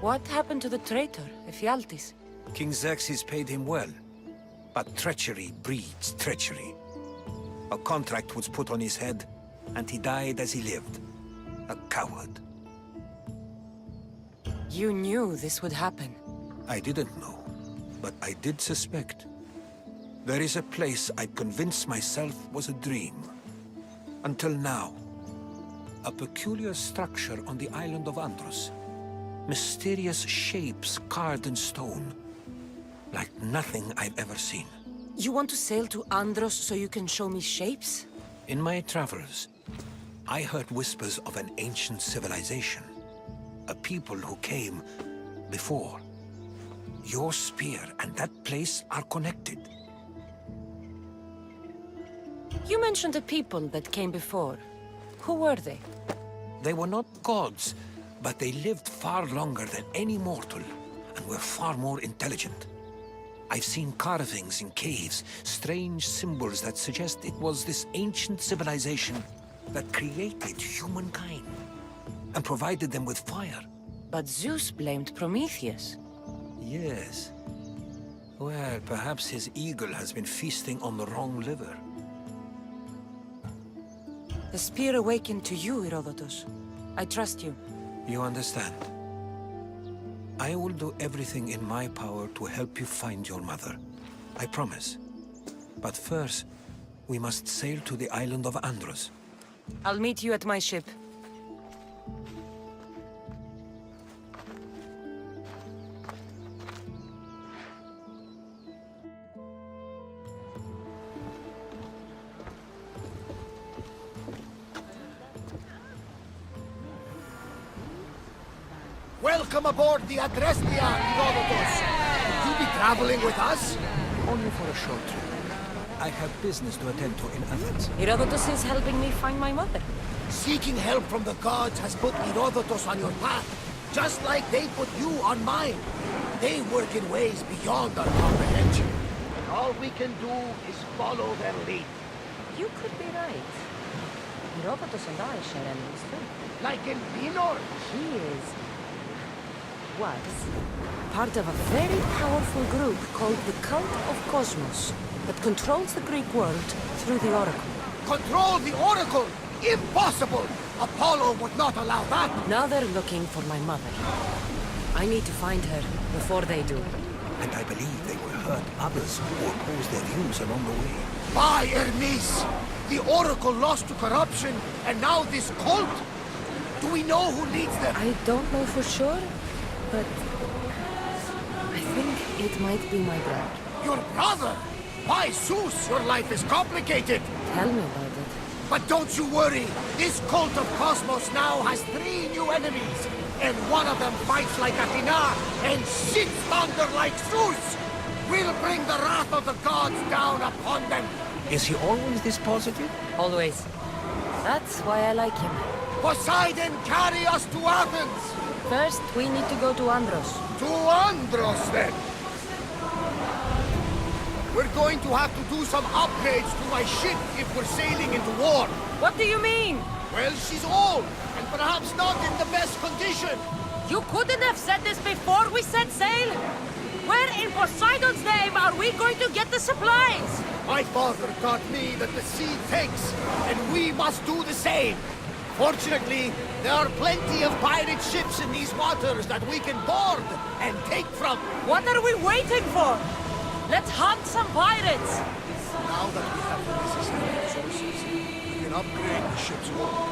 What happened to the traitor, Ephialtes? King Xerxes paid him well, but treachery breeds treachery. A contract was put on his head, and he died as he lived. A coward. You knew this would happen. I didn't know, but I did suspect. There is a place I convinced myself was a dream. Until now. A peculiar structure on the island of Andros. Mysterious shapes carved in stone. Like nothing I've ever seen. You want to sail to Andros so you can show me shapes? In my travels, I heard whispers of an ancient civilization. A people who came before. Your spear and that place are connected. You mentioned a people that came before. Who were they? They were not gods, but they lived far longer than any mortal, and were far more intelligent. I've seen carvings in caves, strange symbols that suggest it was this ancient civilization that created humankind, and provided them with fire. But Zeus blamed Prometheus. Yes. Well, perhaps his eagle has been feasting on the wrong liver. The spear awakened to you, Herodotus. I trust you. You understand. I will do everything in my power to help you find your mother. I promise. But first, we must sail to the island of Andros. I'll meet you at my ship. Welcome aboard the Adrestia, Herodotus. Will you be traveling with us? Only for a short trip. I have business to attend to in Athens. Herodotus is helping me find my mother. Seeking help from the gods has put Herodotus on your path, just like they put you on mine. They work in ways beyond our comprehension. And all we can do is follow their lead. You could be right. Herodotus and I share enemies too. Like in Pinor? Was part of a very powerful group called the Cult of Cosmos that controls the Greek world through the Oracle. Control the Oracle? Impossible! Apollo would not allow that! Now they're looking for my mother. I need to find her before they do. And I believe they will hurt others who oppose their views along the way. By Hermes! The Oracle lost to corruption, and now this cult? Do we know who leads them? I don't know for sure, but I think it might be my brother. Your brother? By Zeus, your life is complicated! Tell me about it. But don't you worry! This cult of Cosmos now has 3 new enemies! And one of them fights like Athena and shits thunder like Zeus! We'll bring the wrath of the gods down upon them! Is he always this positive? Always. That's why I like him. Poseidon, carry us to Athens! First, we need to go to Andros. To Andros, then! We're going to have to do some upgrades to my ship if we're sailing into war. What do you mean? Well, she's old, and perhaps not in the best condition. You couldn't have said this before we set sail? Where in Poseidon's name are we going to get the supplies? My father taught me that the sea takes, and we must do the same. Fortunately, there are plenty of pirate ships in these waters that we can board and take from. What are we waiting for? Let's hunt some pirates! Now that we have the necessary resources, we can upgrade the ship's hull.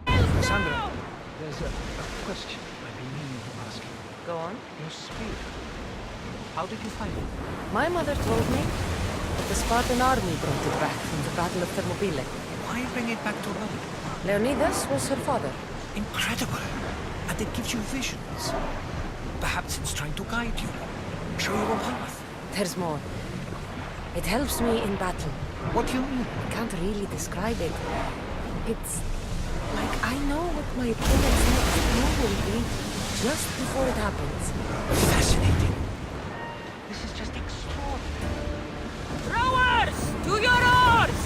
Kassandra, there's a question I've been meaning to ask you. Go on. Your spear. How did you find it? My mother told me that the Spartan army brought it back from the Battle of Thermopylae. Why bring it back to Rome? Leonidas was her father. Incredible. And it gives you visions. Perhaps it's trying to guide you. Show you a path. There's more. It helps me in battle. What do you mean? I can't really describe it. It's like I know what my opponent's next move will be just before it happens. Fascinating. This is just extraordinary. Rowers! To your oars!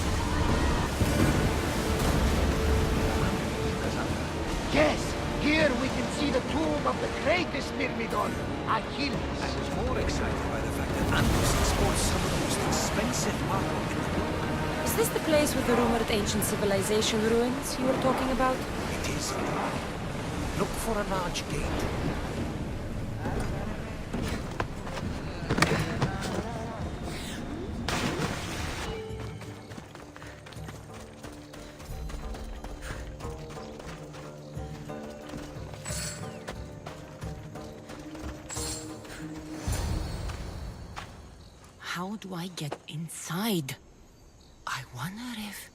Yes, here we can see the tomb of the greatest Myrmidon, Achilles. I was more excited by the fact that Andros exports some of the most expensive marble in the world. Is this the place with the rumored ancient civilization ruins you were talking about? It is. Look for a large gate. How do I get inside? I wonder if...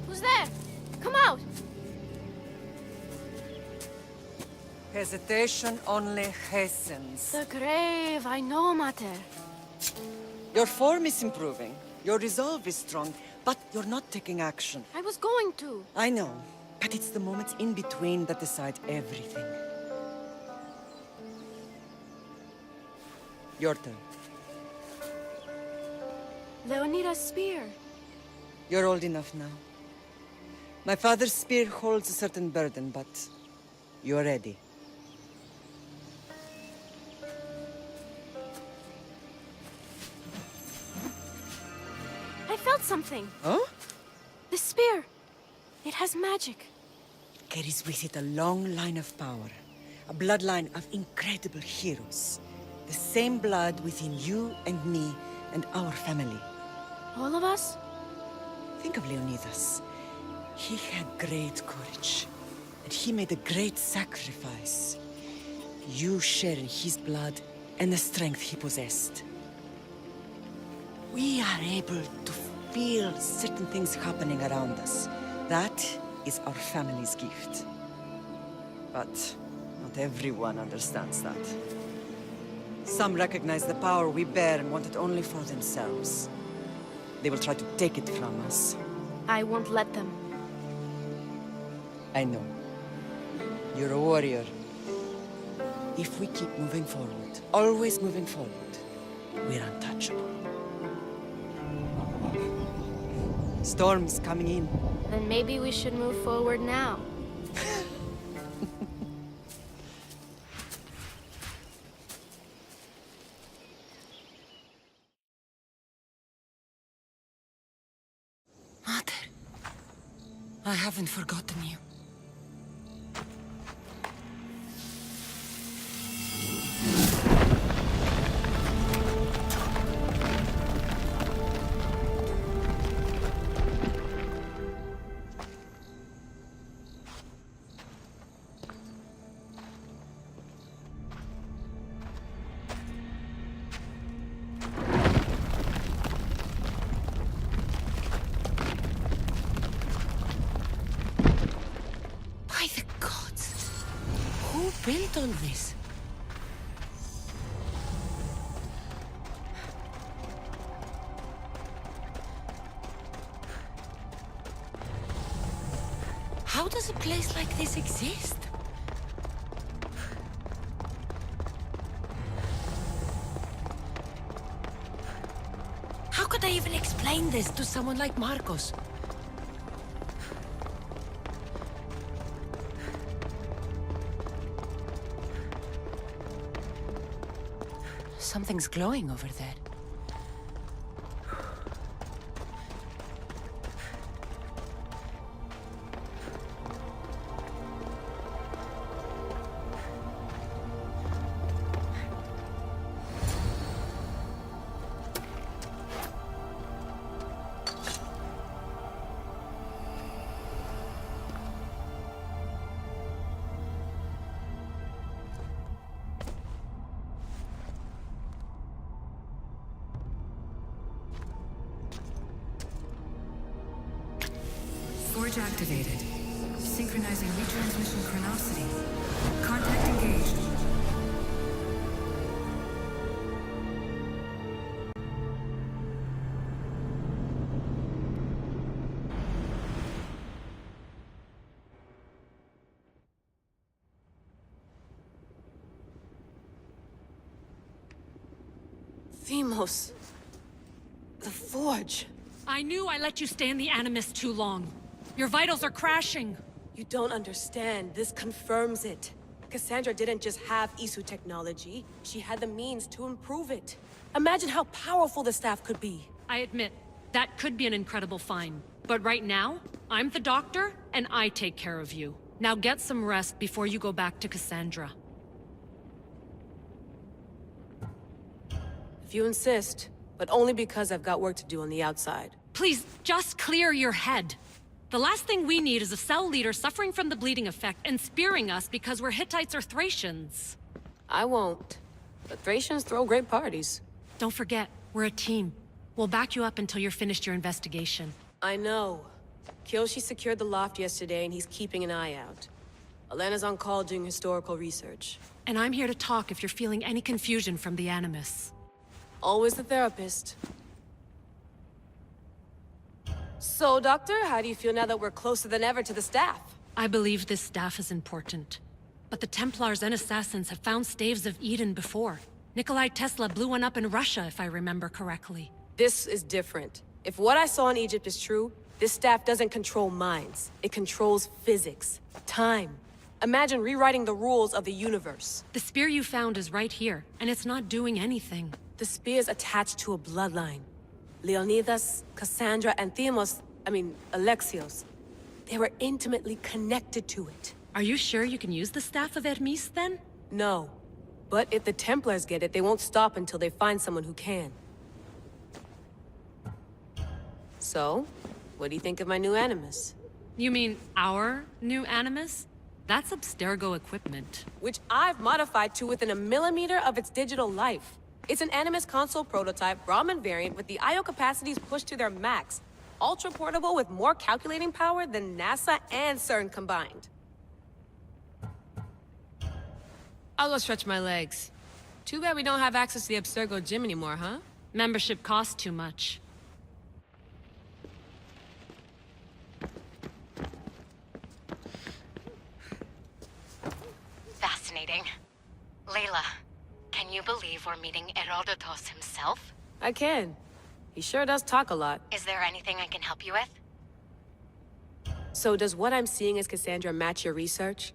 Who's there? Come out! Hesitation only hastens. The grave, I know, Mater. Your form is improving. Your resolve is strong, but you're not taking action. I was going to. I know, but it's the moments in between that decide everything. Your turn. Leonidas' spear. You're old enough now. My father's spear holds a certain burden, but you're ready. I felt something. Huh? The spear. It has magic. It carries with it a long line of power. A bloodline of incredible heroes. The same blood within you and me and our family. All of us? Think of Leonidas. He had great courage, and he made a great sacrifice. You share in his blood and the strength he possessed. We are able to feel certain things happening around us. That is our family's gift. But not everyone understands that. Some recognize the power we bear and want it only for themselves. They will try to take it from us. I won't let them. I know. You're a warrior. If we keep moving forward, always moving forward, we're untouchable. Storm's coming in. Then maybe we should move forward now. Mother, I haven't forgotten you. Who built all this? How does a place like this exist? How could I even explain this to someone like Marcos? Something's glowing over there. Forge activated. Synchronizing retransmission chronicity. Contact engaged. Themos. The Forge. I knew I let you stay in the Animus too long. Your vitals are crashing. You don't understand. This confirms it. Kassandra didn't just have Isu technology. She had the means to improve it. Imagine how powerful the staff could be. I admit, that could be an incredible find. But right now, I'm the doctor, and I take care of you. Now get some rest before you go back to Kassandra. If you insist, but only because I've got work to do on the outside. Please, just clear your head. The last thing we need is a cell leader suffering from the bleeding effect and spearing us because we're Hittites or Thracians. I won't. The Thracians throw great parties. Don't forget, we're a team. We'll back you up until you're finished your investigation. I know. Kyoshi secured the loft yesterday and he's keeping an eye out. Elena's on call doing historical research. And I'm here to talk if you're feeling any confusion from the Animus. Always the therapist. So, Doctor, how do you feel now that we're closer than ever to the staff? I believe this staff is important. But the Templars and Assassins have found staves of Eden before. Nikolai Tesla blew one up in Russia, if I remember correctly. This is different. If what I saw in Egypt is true, this staff doesn't control minds. It controls physics, time. Imagine rewriting the rules of the universe. The spear you found is right here, and it's not doing anything. The spear's attached to a bloodline. Leonidas, Kassandra, and Alexios. They were intimately connected to it. Are you sure you can use the Staff of Hermes, then? No. But if the Templars get it, they won't stop until they find someone who can. So, what do you think of my new Animus? You mean our new Animus? That's Abstergo equipment. Which I've modified to within a millimeter of its digital life. It's an Animus console prototype Brahmin variant with the I/O capacities pushed to their max. Ultra portable with more calculating power than NASA and CERN combined. I'll go stretch my legs. Too bad we don't have access to the Abstergo gym anymore, huh? Membership costs too much. Fascinating. Layla, can you believe we're meeting Herodotus himself? I can. He sure does talk a lot. Is there anything I can help you with? So does what I'm seeing as Kassandra match your research?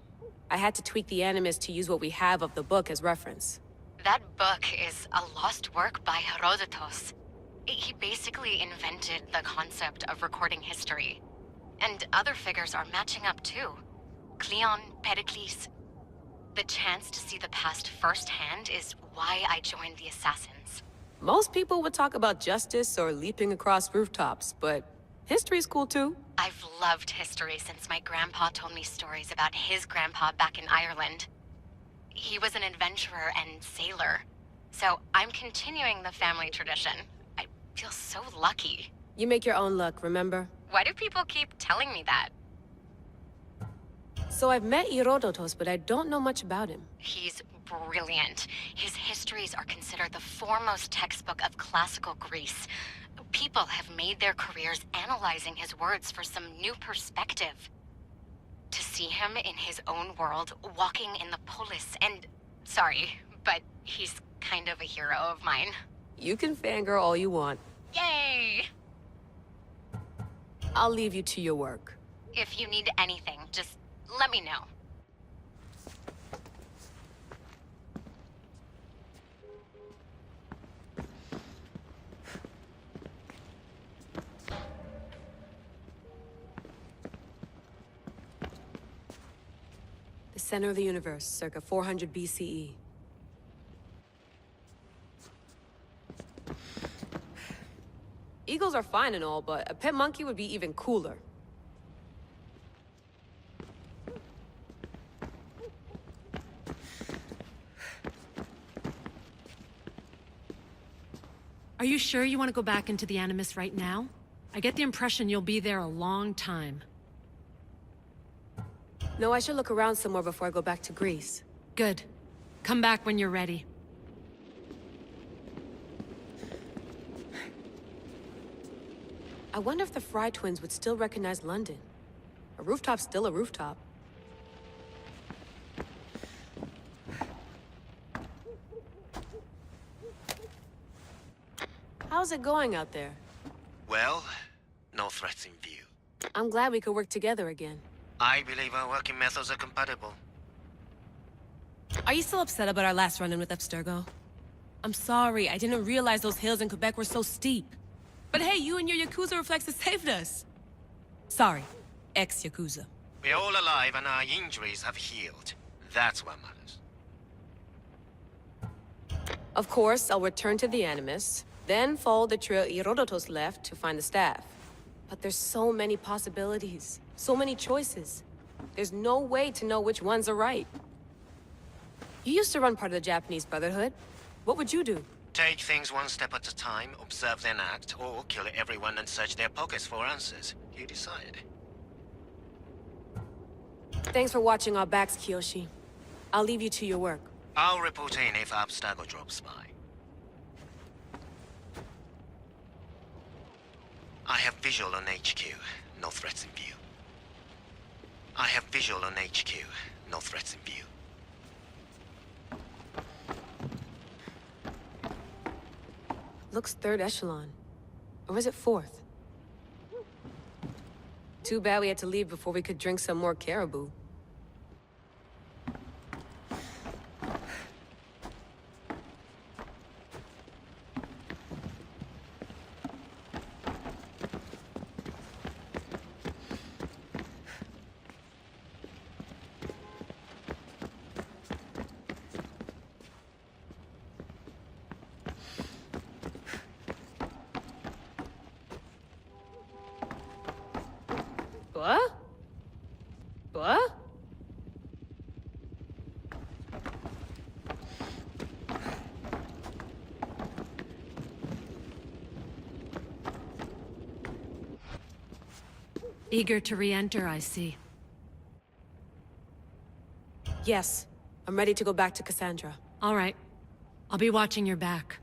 I had to tweak the Animus to use what we have of the book as reference. That book is a lost work by Herodotus. He basically invented the concept of recording history. And other figures are matching up too. Cleon, Pericles. The chance to see the past firsthand is why I joined the Assassins. Most people would talk about justice or leaping across rooftops, but history's cool too. I've loved history since my grandpa told me stories about his grandpa back in Ireland. He was an adventurer and sailor, so I'm continuing the family tradition. I feel so lucky. You make your own luck, remember? Why do people keep telling me that? So I've met Herodotus, but I don't know much about him. He's brilliant. His histories are considered the foremost textbook of classical Greece. People have made their careers analyzing his words for some new perspective. To see him in his own world, walking in the polis, and... Sorry, but he's kind of a hero of mine. You can fangirl all you want. Yay! I'll leave you to your work. If you need anything, just let me know. The center of the universe, circa 400 BCE. Eagles are fine and all, but a pet monkey would be even cooler. Are you sure you want to go back into the Animus right now? I get the impression you'll be there a long time. No, I should look around somewhere before I go back to Greece. Good. Come back when you're ready. I wonder if the Fry twins would still recognize London. A rooftop's still a rooftop. How's it going out there? Well, no threats in view. I'm glad we could work together again. I believe our working methods are compatible. Are you still upset about our last run-in with Abstergo? I'm sorry, I didn't realize those hills in Quebec were so steep. But hey, you and your Yakuza reflexes saved us. Sorry, ex-Yakuza. We're all alive and our injuries have healed. That's what matters. Of course, I'll return to the Animus, then follow the trail Herodotus left to find the staff. But there's so many possibilities, so many choices. There's no way to know which ones are right. You used to run part of the Japanese Brotherhood. What would you do? Take things one step at a time, observe then act, or kill everyone and search their pockets for answers. You decide. Thanks for watching our backs, Kiyoshi. I'll leave you to your work. I'll report in if Abstergo drops by. I have visual on HQ, no threats in view. I have visual on HQ, no threats in view. Looks third echelon. Or is it fourth? Too bad we had to leave before we could drink some more caribou. What? Quoi? Eager to re-enter, I see. Yes. I'm ready to go back to Kassandra. All right. I'll be watching your back.